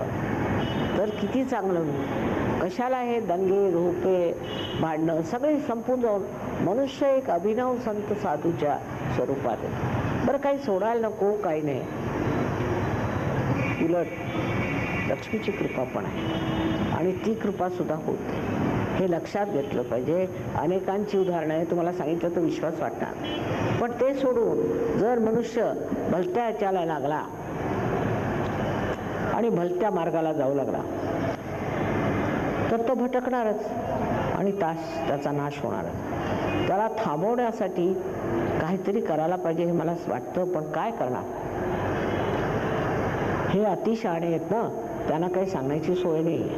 तर किती चांगलं होईल. कशाला हे दंगे धोपे भांडणं सगळे संपून जाऊन मनुष्य एक अभिनव संत साधूच्या स्वरूपात आहे. बरं काही सोडायला नको, काही नाही. उलट लक्ष्मीची कृपा पण आहे आणि ती कृपा सुद्धा होते. हे लक्षात घेतलं पाहिजे. अनेकांची उदाहरणं आहे, तुम्हाला सांगितलं तर विश्वास वाटणार. पण ते सोडून जर मनुष्य भलत्या ह्याच्याला लागला आणि भलत्या मार्गाला जाऊ लागला तर तो भटकणारच आणि त्याचा नाश होणारच. त्याला थांबवण्यासाठी काहीतरी करायला पाहिजे हे मला वाटतं. पण काय करणार? हे अतिशहाणे आहेत ना, त्यांना काही सांगण्याची सोय नाही.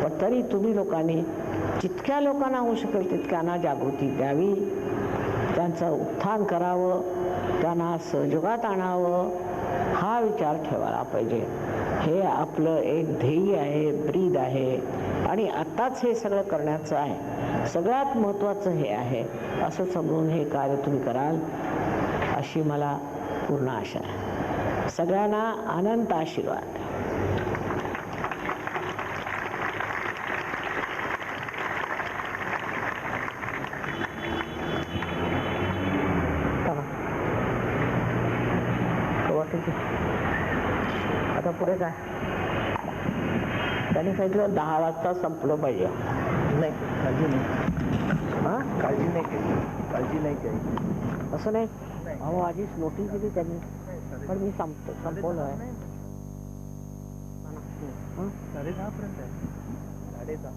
पण तरी तुम्ही लोकांनी जितक्या लोकांना होऊ शकेल तितक्यांना जागृती द्यावी, त्यांचं उत्थान करावं, त्यांना सहयोगात आणावं, हा विचार ठेवायला पाहिजे. हे आपलं एक ध्येय आहे, ब्रीद आहे आणि आत्ताच हे सगळं करण्याचं आहे. सगळ्यात महत्त्वाचं हे आहे असं समजून हे कार्य तुम्ही कराल अशी मला पूर्ण आशा आहे. सगळ्यांना अनंत आशीर्वाद. आता पुढे काय? त्यांनी सांगितलं 10 वाजता संपलं पाहिजे. नाही, काळजी नाही. हां, काळजी नाही केली, काळजी नाही केली. असं नाही. अहो आधीच नोटीस दिली त्यांनी, पण मी संपवलं आहे. 10:30 पर्यंत आहे. 10:30.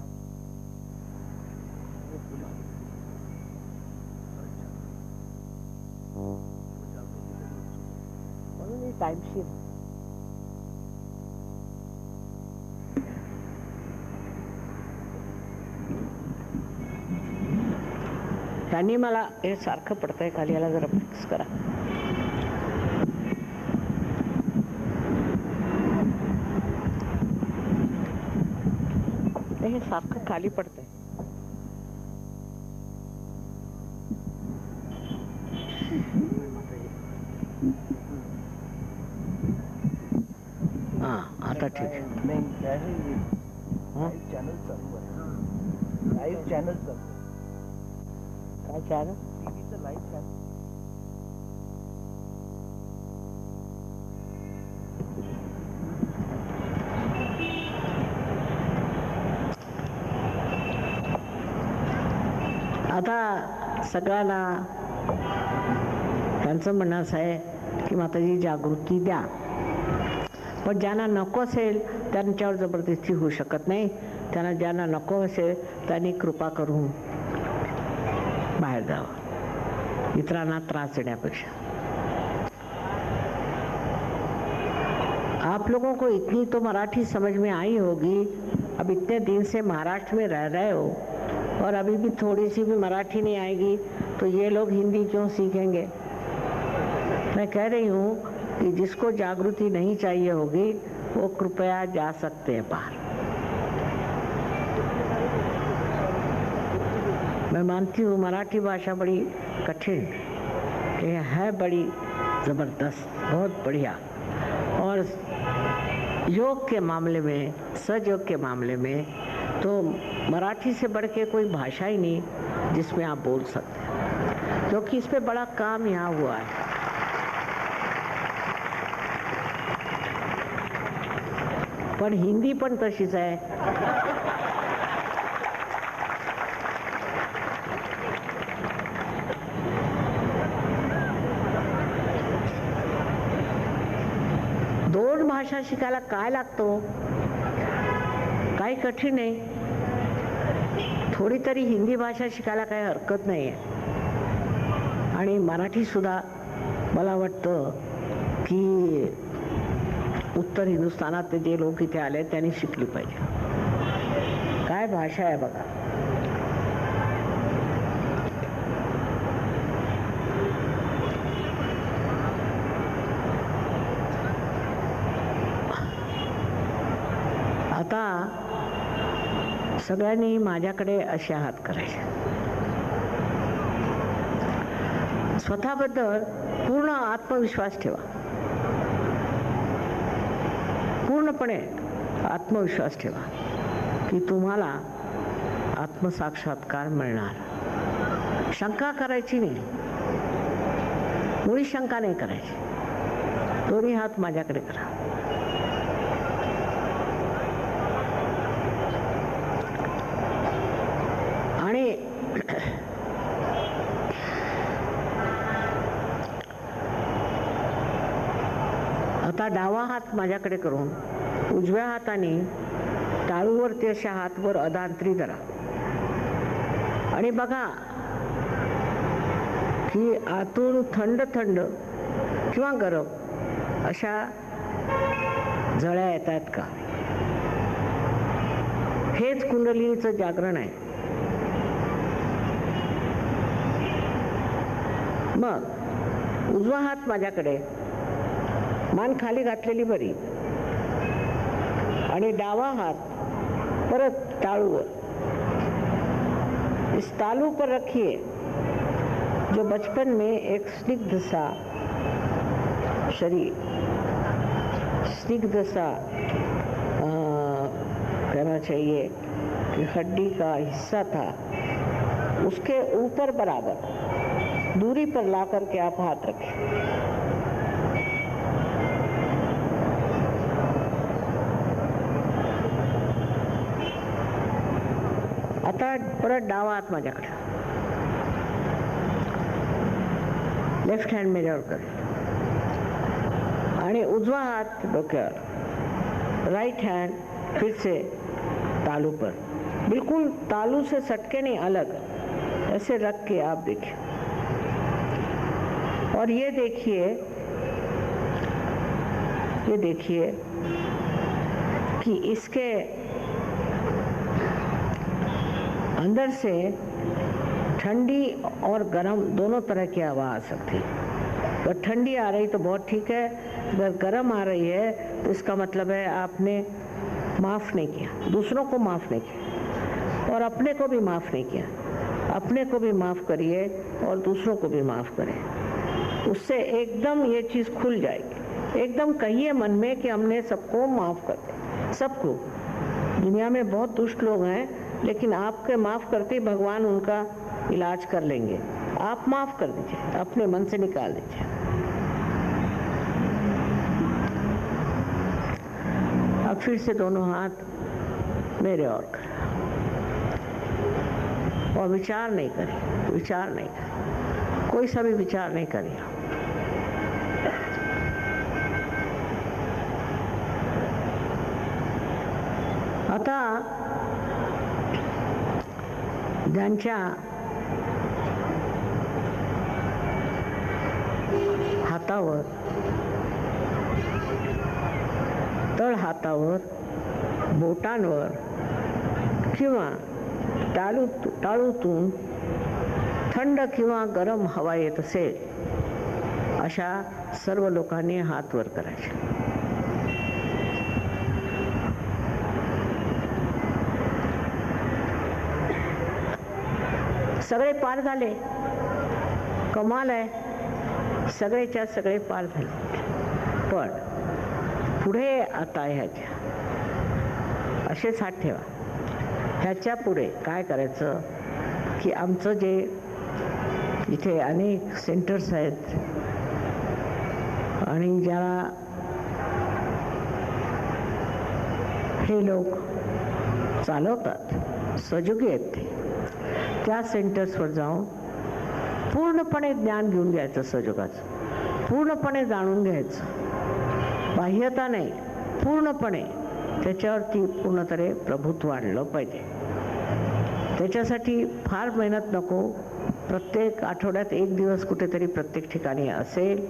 म्हणून मी टाईमशीर. त्यांनी मला हे सारखं पडतंय खाली, याला जरा फिक्स करा. हे सारखं खाली पडतंय. हाँ आता ठीक है. नाही काय आहे हाँ? लाईव्ह चॅनल चालू आहे. लाईव्ह चॅनल चालू आहे. काय चॅनल? टीव्हीचं live channel. आता सगळ्यांना त्यांचं म्हणणं असं आहे की माताजी जागृती द्या, पण ज्यांना नको असेल त्यांच्यावर जबरदस्ती होऊ शकत नाही. ज्यांना नको असेल त्यांनी कृपा करून बाहर जाओ, इतरांना त्रास देण्यापेक्षा. आप लोगों को इतनी तो मराठी समझ में आई होगी. अब इतने दिन से महाराष्ट्र में रह रहे हो और अभी भी थोड़ी सी भी मराठी नहीं आएगी तो ये लोग हिंदी क्यों सीखेंगे. मैं कह रही हूँ कि जिसको जागृति नहीं चाहिए होगी वो कृपया जा सकते हैं बाहर. मैं मानती हूँ मराठी भाषा बड़ी कठिन है, बड़ी ज़बरदस्त, बहुत बढ़िया. और योग के मामले में, सजयोग के मामले में तो मराठी से बढ़ के कोई भाषा ही नहीं जिसमें आप बोल सकते हैं, क्योंकि इस पे बड़ा काम यहाँ हुआ है. पण हिंदी पण तशीच आहे. दोन भाषा शिकायला काय लागतो, काही कठीण आहे. थोडी तरी हिंदी भाषा शिकायला काही हरकत नाही आहे. आणि मराठी सुद्धा मला वाटतं की उत्तर हिंदुस्थानात जे लोक इथे आले त्यांनी शिकली पाहिजे. काय भाषा आहे बघा. आता सगळ्यांनी माझ्याकडे असे हात करायचे. स्वतःबद्दल पूर्ण आत्मविश्वास ठेवा, पूर्णपणे आत्मविश्वास ठेवा की तुम्हाला आत्मसाक्षात्कार मिळणार. शंका करायची नाही, मुळी शंका नाही करायची. दोन्ही हात माझ्याकडे करा. आणि आता डावा हात माझ्याकडे करून उजव्या हाताने टाळूवरती अशा हातवर अधांतरी धरा आणि बघा की आतून थंड थंड किंवा गरम अशा जळ्या येत आहेत का. हेच कुंडलिनीचं जागरण आहे. मग उजवा हात माझ्याकडे, मान खाली घातलेली बरी, आणि डावा हात परत तालू पर. इस तालू पर रखिए जो बचपन में एक स्निग्ध सा शरीर, स्निग्ध सा कहना चाहिए कि हड्डी का हिस्सा था, उसके ऊपर बराबर दूरी पर ला करके आप हाथ रखें. आता परत डावा हात माझ्याकडे, लेफ्ट हँड मेऱ्यावर करेल आणि उजवा हात डोक्यावर, राइट हैंड फिर से तालू पर, बिल्कुल तालू से सटके नहीं, अलग ऐसे रख के आप देखिए. और ये देखिए कि इसके अंदर से ठंडी और गर्म दोनों तरह की हवा आ सकती है. अगर ठंडी आ रही तो बहुत ठीक है, अगर गर्म आ रही है तो इसका मतलब है आपने माफ़ नहीं किया, दूसरों को माफ़ नहीं किया और अपने को भी माफ़ नहीं किया. अपने को भी माफ़ करिए और दूसरों को भी माफ़ करें. उससे एकदम ये चीज़ खुल जाएगी. एकदम कहिए मन में कि हमने सबको माफ कर दिया, सबको। दुनिया में बहुत दुष्ट लोग हैं, लेकिन आपके माफ करते भगवान उनका इलाज कर लेंगे। आप माफ कर दीजिए, अपने मन से निकाल दीजिए। अब फिर से दोनों हाथ मेरे और करें और विचार नहीं करें, विचार नहीं करें, कोई सा भी विचार नहीं करें। आता ज्यांच्या हातावर, तळ हातावर, बोटांवर किंवा टाळूतून थंड किंवा गरम हवा येत असेल, अशा सर्व लोकांनी हात वर करायचे। सगळे पार झाले, कमाल आहे, सगळेच्या सगळे पार झाले। पण पुढे आता ह्याच्या असेच हात ठेवा, ह्याच्या पुढे काय करायचं की आमचं जे इथे अनेक सेंटर्स आहेत आणि ज्याला हे लोक चालवतात, सहयोगी आहेत ते, त्या सेंटर्सवर जाऊन पूर्णपणे ज्ञान घेऊन घ्यायचं, सहयोगाचं पूर्णपणे जाणून घ्यायचं, बाह्यता नाही, पूर्णपणे त्याच्यावरती पूर्णतः प्रभुत्व आणलं पाहिजे। त्याच्यासाठी फार मेहनत नको, प्रत्येक आठवड्यात एक दिवस कुठेतरी प्रत्येक ठिकाणी असेल।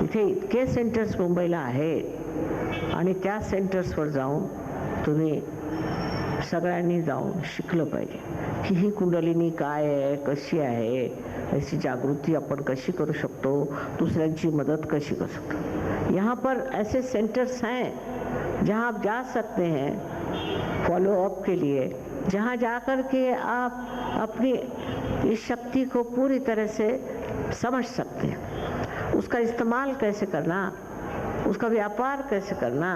इथे इतके सेंटर्स मुंबईला आहेत आणि त्या सेंटर्सवर जाऊन तुम्ही सगळ्यांनी जाऊन शिकलं पाहिजे की ही कुंडलिनी काय आहे, कशी आहे, ऐसी जागृती अपन कशी करू शकतो, दूसऱ्यांची मदद कशी कर सकते। यहाँ पर ऐसे सेंटर्स हैं जहाँ आप जा सकते हैं फॉलो अप के लिए, जहाँ जाकर के आप अपनी इस शक्ति को पूरी तरह से समझ सकते हैं, उसका इस्तेमाल कैसे करना, उसका व्यापार कैसे करना,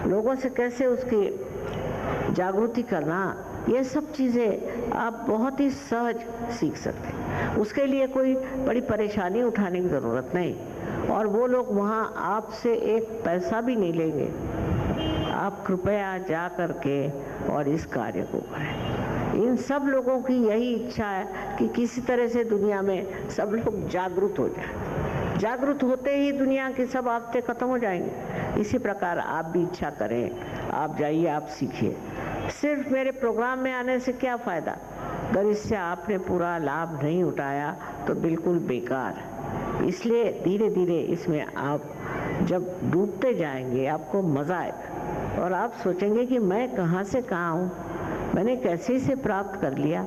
लोगों से कैसे उसकी जागृति करना, ये सब चीज़ें आप बहुत ही सहज सीख सकते हैं। उसके लिए कोई बड़ी परेशानी उठाने की ज़रूरत नहीं और वो लोग वहाँ आपसे एक पैसा भी नहीं लेंगे। आप कृपया जा कर के और इस कार्य को करें। इन सब लोगों की यही इच्छा है कि किसी तरह से दुनिया में सब लोग जागरूक हो जाए। जागरूक होते ही दुनिया की सब आफतें खत्म हो जाएंगी। इसी प्रकार आप भी इच्छा करें, आप जाइए, आप सीखिए। सिर्फ मेरे प्रोग्राम में आने से क्या फ़ायदा, अगर इससे आपने पूरा लाभ नहीं उठाया तो बिल्कुल बेकार। इसलिए धीरे धीरे इसमें आप जब डूबते जाएंगे आपको मज़ा आएगा और आप सोचेंगे कि मैं कहाँ से कहाँ हूँ, मैंने कैसे इसे प्राप्त कर लिया,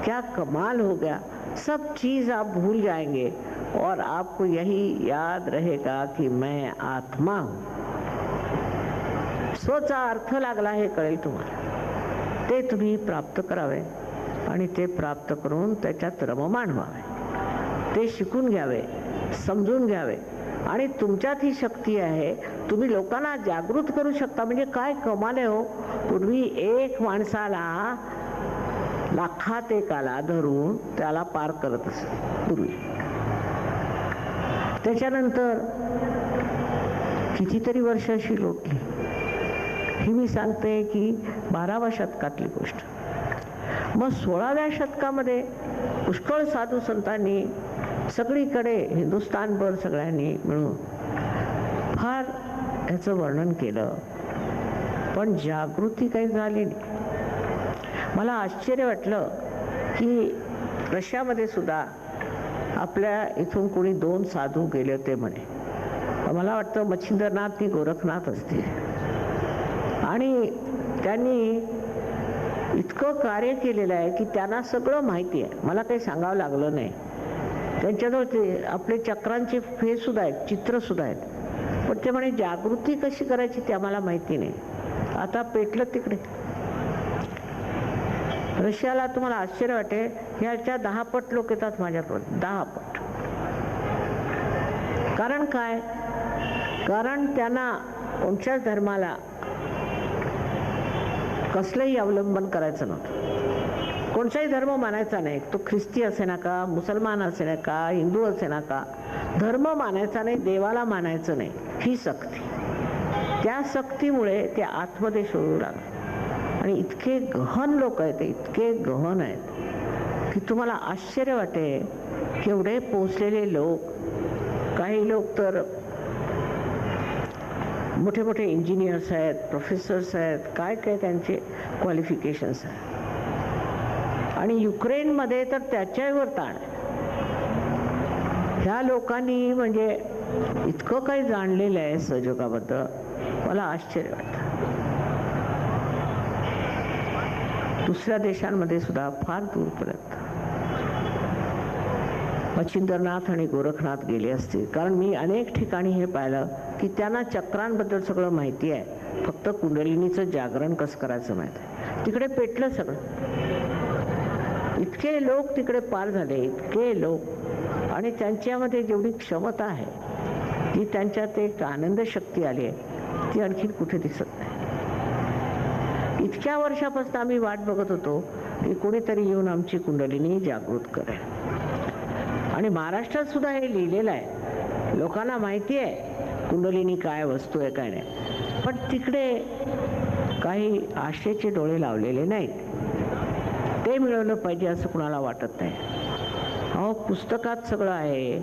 क्या कमाल हो गया। सब चीज़ आप भूल जाएंगे और आपको यही याद रहेगा कि मैं आत्मा हूँ। स्वचा अर्थ लागला हे कळेल तुम्हाला, ते तुम्ही प्राप्त करावे आणि ते प्राप्त करून त्याच्यात रममाण व्हावे, ते शिकून घ्यावे, समजून घ्यावे आणि तुमच्यात ही शक्ती आहे, तुम्ही लोकांना जागृत करू शकता। म्हणजे काय कमाल आहे हो, पूर्वी एक माणसाला लाखात एकाला धरून त्याला पार करत असे पूर्वी, त्याच्यानंतर कितीतरी वर्ष अशी लोटली। ही मी सांगते की 12व्या शतकातली गोष्ट। मग 16व्या शतकामध्ये पुष्कळ साधू संतांनी सगळीकडे हिंदुस्थानभर सगळ्यांनी मिळून फार ह्याचं वर्णन केलं, पण जागृती काही झाली नाही। मला आश्चर्य वाटलं की रशियामध्ये सुद्धा आपल्या इथून कोणी 2 साधू गेले होते म्हणे, मला वाटतं मच्छिंद्रनाथ की गोरखनाथ असतील, आणि त्यांनी इतकं कार्य केलेलं आहे की त्यांना सगळं माहिती आहे, मला काही सांगावं लागलं नाही। त्यांच्याजवळ ते आपले चक्रांचे फेसुद्धा आहेत, चित्रसुद्धा आहेत, पण ते म्हणे जागृती कशी करायची ते आम्हाला माहिती नाही। आता पेटलं तिकडे रशियाला। तुम्हाला आश्चर्य वाटेल, ह्याच्या 10 पट लोक येतात माझ्याकडे, 10 पट। कारण काय, कारण त्यांना कोणत्याच धर्माला कसलंही अवलंबन करायचं नव्हतं. कोणताही धर्म मानायचा नाही. तो ख्रिस्ती असे ना का, मुसलमान असे ना का, हिंदू असे ना का, धर्म मानायचा नाही, देवाला मानायचं नाही, ही सक्ती. त्या सक्तीमुळे ते आतमध्ये शोधू लागले. आणि इतके गहन लोक आहेत, इतके गहन आहेत की तुम्हाला आश्चर्य वाटेल की एवढे पोचलेले लोक, काही लोक तर मोठे मोठे इंजिनियर्स आहेत, प्रोफेसर्स आहेत, काय काय त्यांचे क्वालिफिकेशन्स आहेत. आणि युक्रेनमध्ये तर त्याच्यावर ताण. ह्या लोकांनी म्हणजे इतकं काही जाणलेलं आहे सहयोगाबद्दल, मला आश्चर्य वाटतं. दुसऱ्या देशांमध्ये सुद्धा फार दूरपर्यंत मच्छिंद्रनाथ आणि गोरखनाथ गेले असतील, कारण मी अनेक ठिकाणी हे पाहिलं की त्यांना चक्रांबद्दल सगळं माहिती आहे, फक्त कुंडलिनीचं जागरण कसं करायचं माहिती आहे. तिकडे पेटलं सगळं. इतके लोक तिकडे पार झाले, इतके लोक, आणि त्यांच्यामध्ये जेवढी क्षमता आहे, जी त्यांच्यात एक आनंद शक्ती आली आहे, ती आणखी कुठे दिसत नाही. इतक्या वर्षापासून आम्ही वाट बघत होतो की कोणीतरी येऊन आमची कुंडलिनी जागृत करेल. आणि महाराष्ट्रात सुद्धा हे लिहिलेलं आहे, लोकांना माहिती आहे कुंडलिनी काय वस्तू आहे काय नाही, पण तिकडे काही आशेचे डोळे लावलेले नाहीत. ते मिळवलं पाहिजे असं कुणाला वाटत नाही. अहो, पुस्तकात सगळं आहे,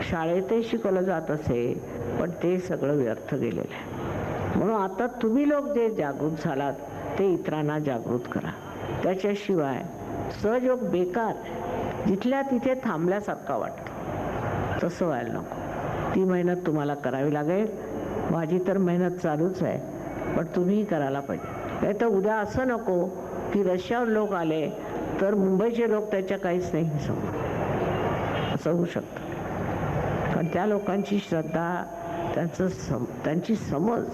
शाळेतही शिकवलं जात असे, पण ते सगळं व्यर्थ गेलेलं आहे. म्हणून आता तुम्ही लोक जे जागृत झालात ते इतरांना जागृत करा. त्याच्याशिवाय सहयोग बेकार, जिथल्या तिथे थांबल्यासारखा वाटतो, तसं व्हायला नको. ती मेहनत तुम्हाला करावी लागेल. माझी तर मेहनत चालूच आहे, पण तुम्हीही करायला पाहिजे. नाही तर उद्या असं नको की रशियावर लोक आले तर मुंबईचे लोक त्याच्या काहीच नाही समजून, असं होऊ शकतं. कारण त्या लोकांची श्रद्धा, त्यांची समज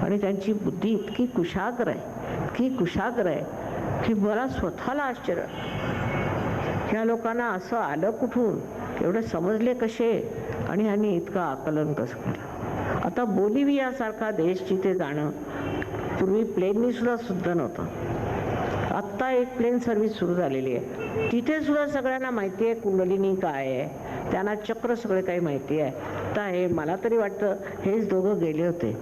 आणि त्यांची बुद्धी इतकी कुशाग्र आहे, इतकी कुशाग्र आहे की मला स्वतःला आश्चर्य. ह्या लोकांना असं आलं कुठून, एवढे समजले कसे, आणि ह्यांनी इतकं आकलन कसं केलं. आता बोलिव्हियासारखा देश जिथे जाणं पूर्वी प्लेननी सुद्धा नव्हतं, आत्ता एक प्लेन सर्व्हिस सुरू झालेली आहे. तिथे सुद्धा सगळ्यांना माहिती आहे कुंडलिनी काय आहे, त्यांना चक्र सगळे काही माहिती आहे. आता हे मला तरी वाटतं हेच दोघं गेले होते,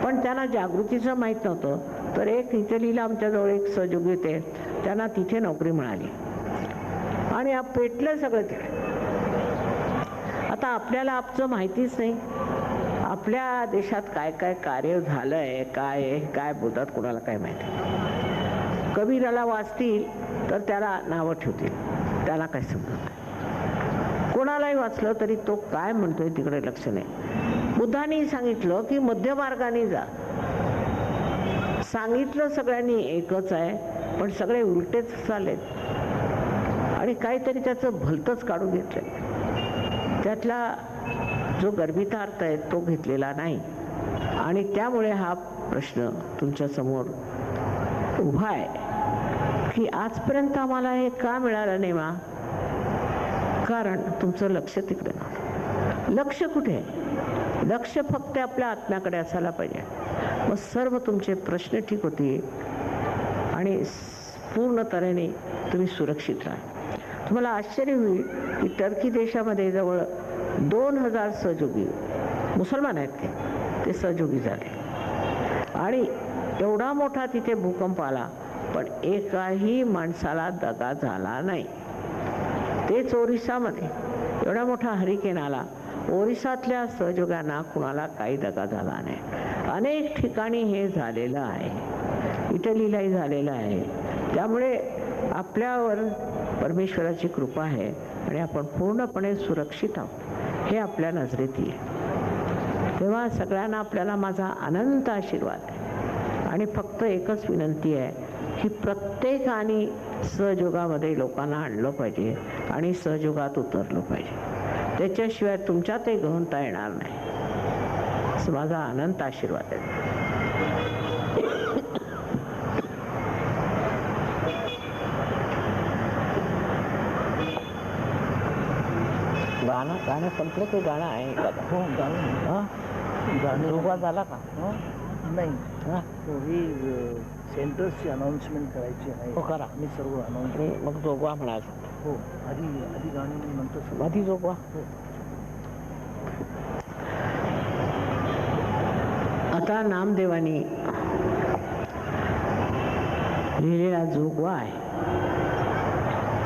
पण त्यांना जागृतीचं माहीत नव्हतं. तर एक इटलीला आमच्याजवळ एक सहयोगी होते, त्यांना तिथे नोकरी मिळाली आणि पेटलं सगळं तिकडे. आता आपल्याला आपचं माहितीच नाही, आपल्या देशात काय काय कार्य झालं आहे, काय बोलतात कोणाला काय माहिती. कबीराला वाचतील तर त्याला नावं ठेवतील, त्याला काय समजत नाही. कोणालाही वाचलं तरी तो काय म्हणतोय तिकडे लक्ष नाही. बुद्धांनी सांगितलं की मध्यमार्गाने जा. सांगितलं सगळ्यांनी एकच आहे, पण सगळे उलटेच चाललेत आणि काहीतरी त्याचं भलतंच काढून घेतलंय. त्यातला जो गर्भितार्थ आहे तो घेतलेला नाही, आणि त्यामुळे हा प्रश्न तुमच्या समोर उभा आहे की आजपर्यंत आम्हाला हे का मिळालं नाही मा? कारण तुमचं लक्ष तिकडे नव्हतं. लक्ष कुठे आहे? लक्ष फक्त आपल्या आत्म्याकडे असायला पाहिजे. मग सर्व तुमचे प्रश्न ठीक होतील आणि पूर्ण तऱ्हेने तुम्ही सुरक्षित राहा. तुम्हाला आश्चर्य होईल की टर्की देशामध्ये जवळ 2000 सहयोगी मुसलमान आहेत, ते सहयोगी झाले. आणि एवढा मोठा तिथे भूकंप आला, पण एकाही माणसाला दगा झाला नाही. तेच ओरिसामध्ये एवढा मोठा हरिकेन आला, ओरिसातल्या सहयोगांना कुणाला काही दगा झाला नाही. अनेक ठिकाणी हे झालेलं आहे, इटलीलाही झालेलं आहे. त्यामुळे आपल्यावर परमेश्वराची कृपा आहे आणि आपण पूर्णपणे सुरक्षित आहोत हे आपल्या नजरेत येईल. तेव्हा सगळ्यांना आपल्याला माझा अनंत आशीर्वाद आहे. आणि फक्त एकच विनंती आहे की प्रत्येकाने सहयोगामध्ये लोकांना आणलं पाहिजे आणि सहयोगात उतरलं पाहिजे. त्याच्याशिवाय तुमच्यातही गहनता येणार नाही, असं माझा अनंत आशीर्वाद आहे. गाणं संपलं की गाणं आहे का? हो, गाणं. हां, गाणं जोगवा झाला का? नाही, हा? ही सेंटर्सची अनाऊन्समेंट करायची आहे. हो, करा. आम्ही सर्व अनाऊन्स. आणि मग जोगवा म्हणायचं. हो, आधी गाणं मग नंतर सर्व. आधी जोगवा. हो. आता नामदेवानी लिहिलेला जोगवा आहे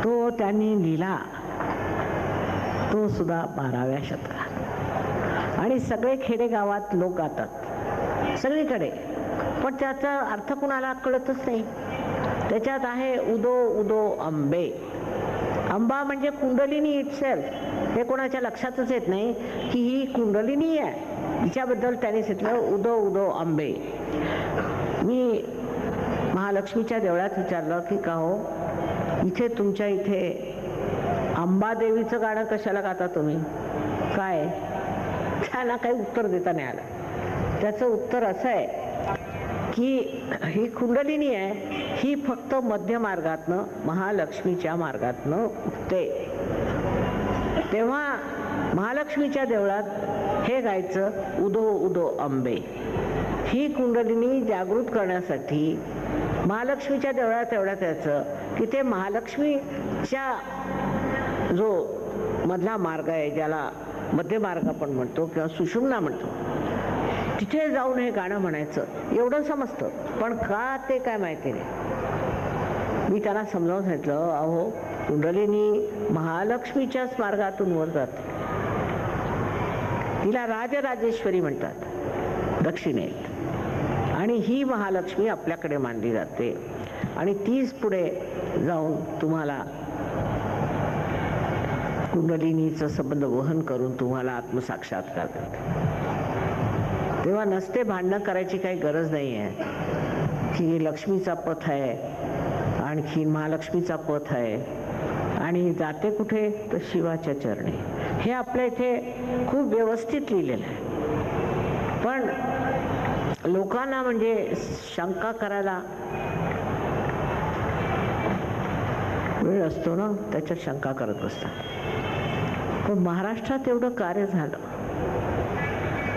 तो त्यांनी लिहिला तो सुद्धा 12व्या शतकात, आणि सगळे खेडेगावात लोक गातात सगळीकडे, पण त्याचा अर्थ कुणाला कळतच नाही. त्याच्यात आहे उदो उदो अंबे. अंबा म्हणजे कुंडलिनी इटसेल्फ. हे कोणाच्या लक्षातच येत नाही की ही कुंडलिनी आहे. तिच्याबद्दल त्याने सांगितलं उदो उदो अंबे. मी महालक्ष्मीच्या देवळात विचारलं की का हो, इथे तुमच्या इथे अंबादेवीचं गाणं कशाला गाता तुम्ही, काय? त्यांना काही उत्तर देता नाही आलं. त्याचं उत्तर असं आहे की ही कुंडलिनी आहे, ही फक्त मध्य मार्गातनं महालक्ष्मीच्या मार्गातनं उठते. तेव्हा महालक्ष्मीच्या देवळात हे गायचं उदो उदो अंबे. ही कुंडलिनी जागृत करण्यासाठी महालक्ष्मीच्या देवळात एवढ्यात यायचं की ते महालक्ष्मीच्या जो मधला मार्ग आहे, ज्याला मध्य मार्ग आपण म्हणतो किंवा सुषुम्ना म्हणतो, तिथे जाऊन हे गाणं म्हणायचं एवढं समजतं. पण का ते काय माहिती नाही. मी त्यांना समजावून सांगितलं, अहो कुंडलिनी महालक्ष्मीच्याच मार्गातून वर जाते. तिला राजराजेश्वरी म्हणतात दक्षिणेत, आणि ही महालक्ष्मी आपल्याकडे मानली जाते, आणि तीच पुढे जाऊन तुम्हाला कुंडलिनीचं संबंध वहन करून तुम्हाला आत्मसाक्षात्कार करते. तेव्हा नसते भांडणं करायची काही गरज नाही आहे की लक्ष्मीचा पथ आहे, आणखी महालक्ष्मीचा पथ आहे, आणि जाते कुठे तर शिवाच्या चरणी. हे आपल्या इथे खूप व्यवस्थित लिहिलेलं आहे. पण लोकांना म्हणजे शंका करायला वेळ असतो ना, त्याच्यात शंका करत असतात. पण महाराष्ट्रात एवढं कार्य झालं,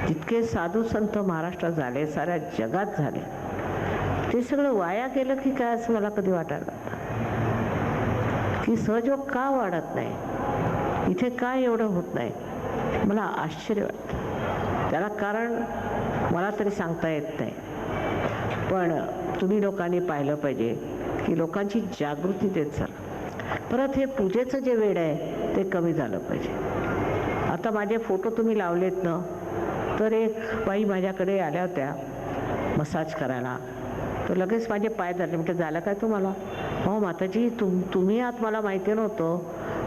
जितके साधू संत महाराष्ट्रात झाले, साऱ्या जगात झाले, ते सगळं वाया गेलं की काय असं मला कधी वाटायला लागतं. की सहयोग का वाढत नाही, इथे काय एवढं होत नाही, मला आश्चर्य वाटतं. त्याला कारण मला तरी सांगता येत नाही. पण तुम्ही लोकांनी पाहिलं पाहिजे की लोकांची जागृती देत चला. परत हे पूजेचं जे वेळ आहे ते कमी झालं पाहिजे. आता माझे फोटो तुम्ही लावलेत ना, तर एक बाई माझ्याकडे आल्या होत्या मसाज करायला, तर लगेच माझे पाय धरले. म्हणजे झालं काय तुम्हाला? हो माताजी, तुम्ही आत मला माहिती नव्हतं.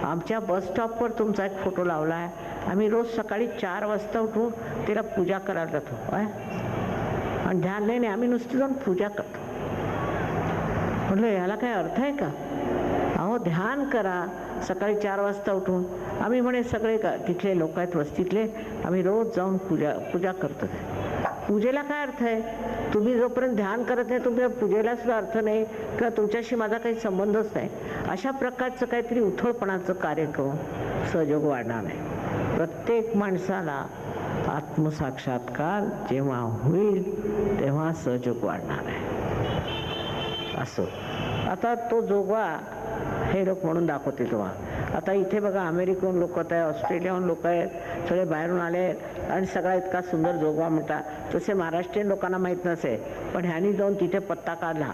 आमच्या बसस्टॉपवर तुमचा एक फोटो लावला आहे. आम्ही रोज सकाळी 4 वाजता उठून तिला पूजा करायला जातो. काय आणि ध्यान नाही, आम्ही नुसती जाऊन पूजा करतो. म्हटलं याला काय अर्थ आहे का? अहो ध्यान करा सकाळी 4 वाजता उठून. आम्ही म्हणे सगळे तिथले लोक आहेत वस्तीतले, आम्ही रोज जाऊन पूजा करतो. पूजेला काय अर्थ आहे? तुम्ही जोपर्यंत ध्यान करत नाही तुमच्या पूजेला सुद्धा अर्थ नाही, किंवा तुमच्याशी माझा काही संबंधच नाही. अशा प्रकारचं काहीतरी उथळपणाचं कार्य करून सहयोग वाढणार नाही. प्रत्येक माणसाला आत्मसाक्षात्कार जेव्हा होईल तेव्हा सहयोग वाढणार आहे. असं आता तो जोगवा हे लोक म्हणून दाखवते तेव्हा. आता इथे बघा अमेरिकन लोक आहेत, ऑस्ट्रेलियाहून लोक आहेत, सगळे बाहेरून आले आणि सगळा इतका सुंदर जोगवा म्हणतात. तसे महाराष्ट्रीयन लोकांना माहीत नसे, पण ह्यांनी जाऊन तिथे पत्ता काढला.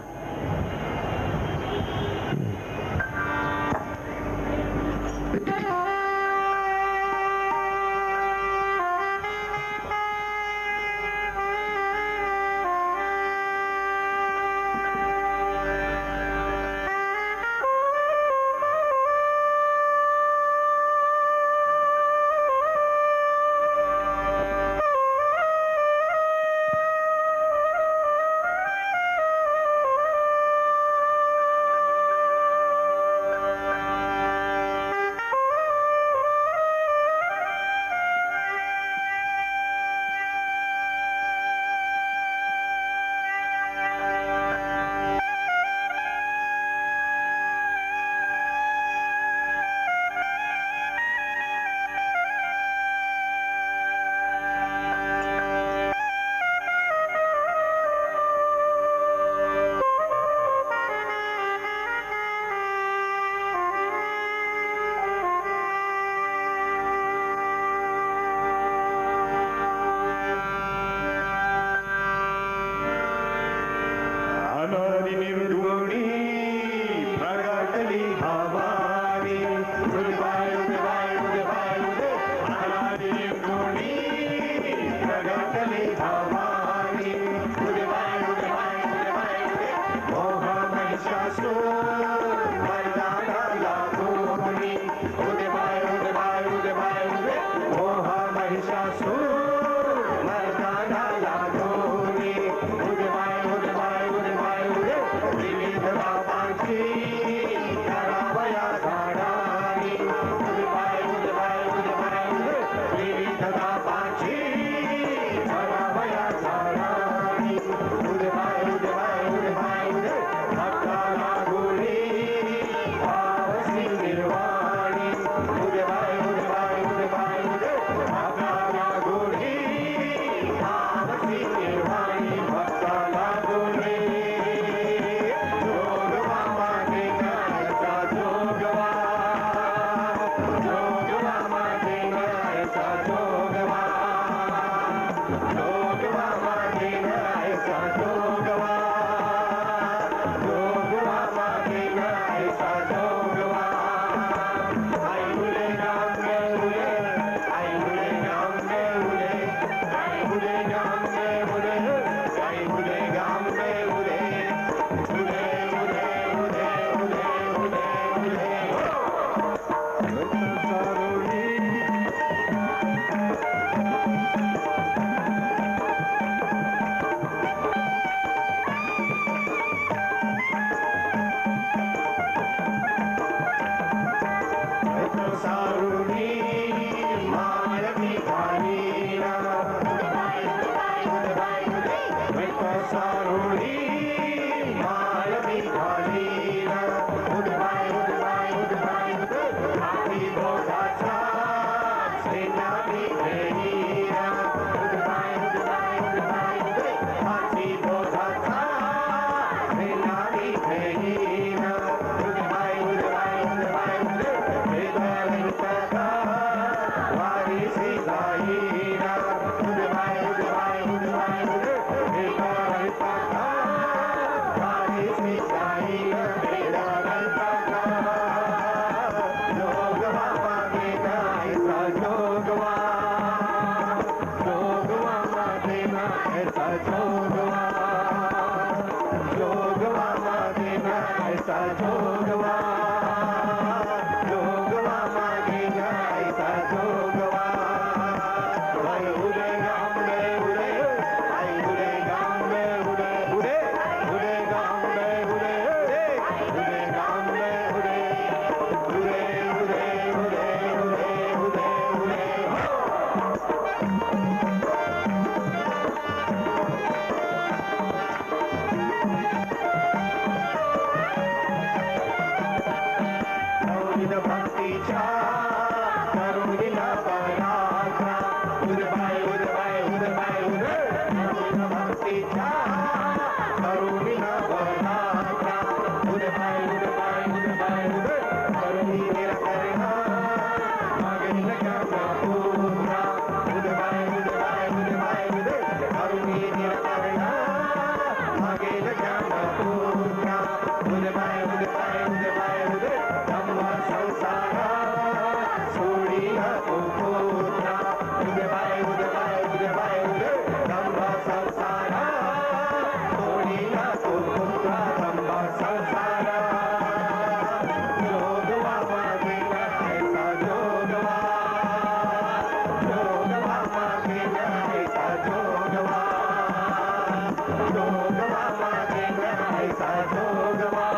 ऐसा जोगवा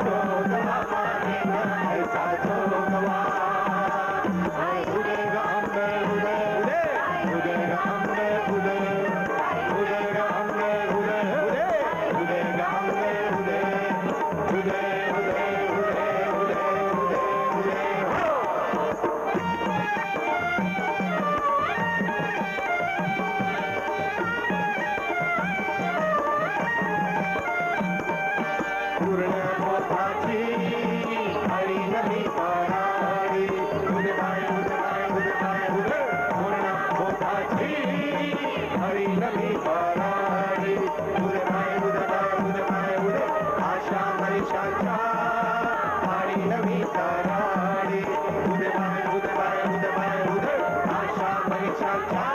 जोगवा मानेगा ऐसा जोगवा उदेगा हमने उदय उदेगा हमने उदय उदेगा हमने उदय उदेगा हमने उदय उदय उदय उदय उदय उदय हो पूर्ण मोठाची हरी नदी पराडी उदय बाय उदय बाय उदय बाय उदय पूर्ण मोठाची हरी नदी पराडी उदय बाय उदय बाय उदय बाय उदय आशा मनीषाच्या हरी नदी पराडी उदय बाय उदय बाय उदय बाय उदय आशा मनीषाच्या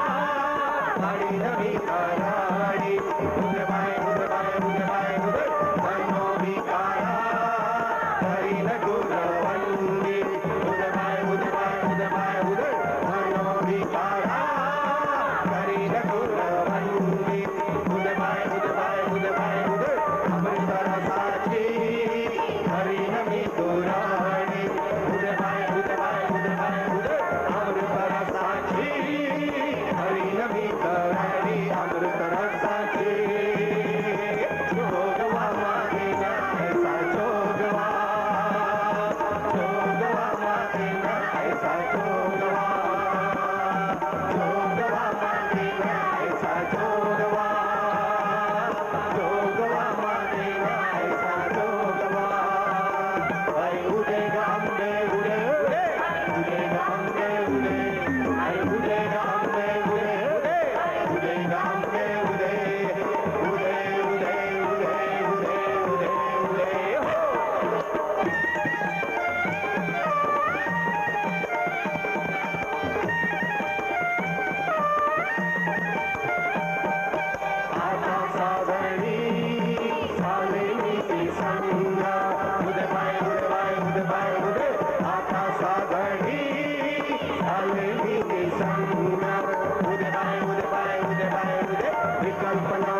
हरी नदी पराडी उदय बाय उदय बाय उदय बाय उदय मनोविकारा हरिण गुरवंदी उदय बाय उदय बाय उदय बाय उदय मनोविकारा हरिण गुरवंदी उदय बाय उदय बाय उदय बाय उदय अमृत रसाची हरिण मिथुराणी उदय बाय उदय बाय उदय बाय उदय अमृत रसाची हरिण मिथुराणी अमृत रसाची जोगवा मागेगा ऐसा जोगवा जोगवा मागेगा ऐसा जोगवा जोगवा मागेगा ऐसा जोगवा जोगवा मागेगा ऐसा जोगवा आई उदेगा हमने उदे उदेगा हमने उदे आई उदेगा हमने उदे उदेगा हमने उदे उदे उदे उदे उदे उदे उदे हो आता सावळी सालेली ती संगा उदय बाय उदय बाय उदय बाय उदय आता सावळी सालेली ती संगा उदय बाय उदय बाय उदय बाय उदय विकल्पना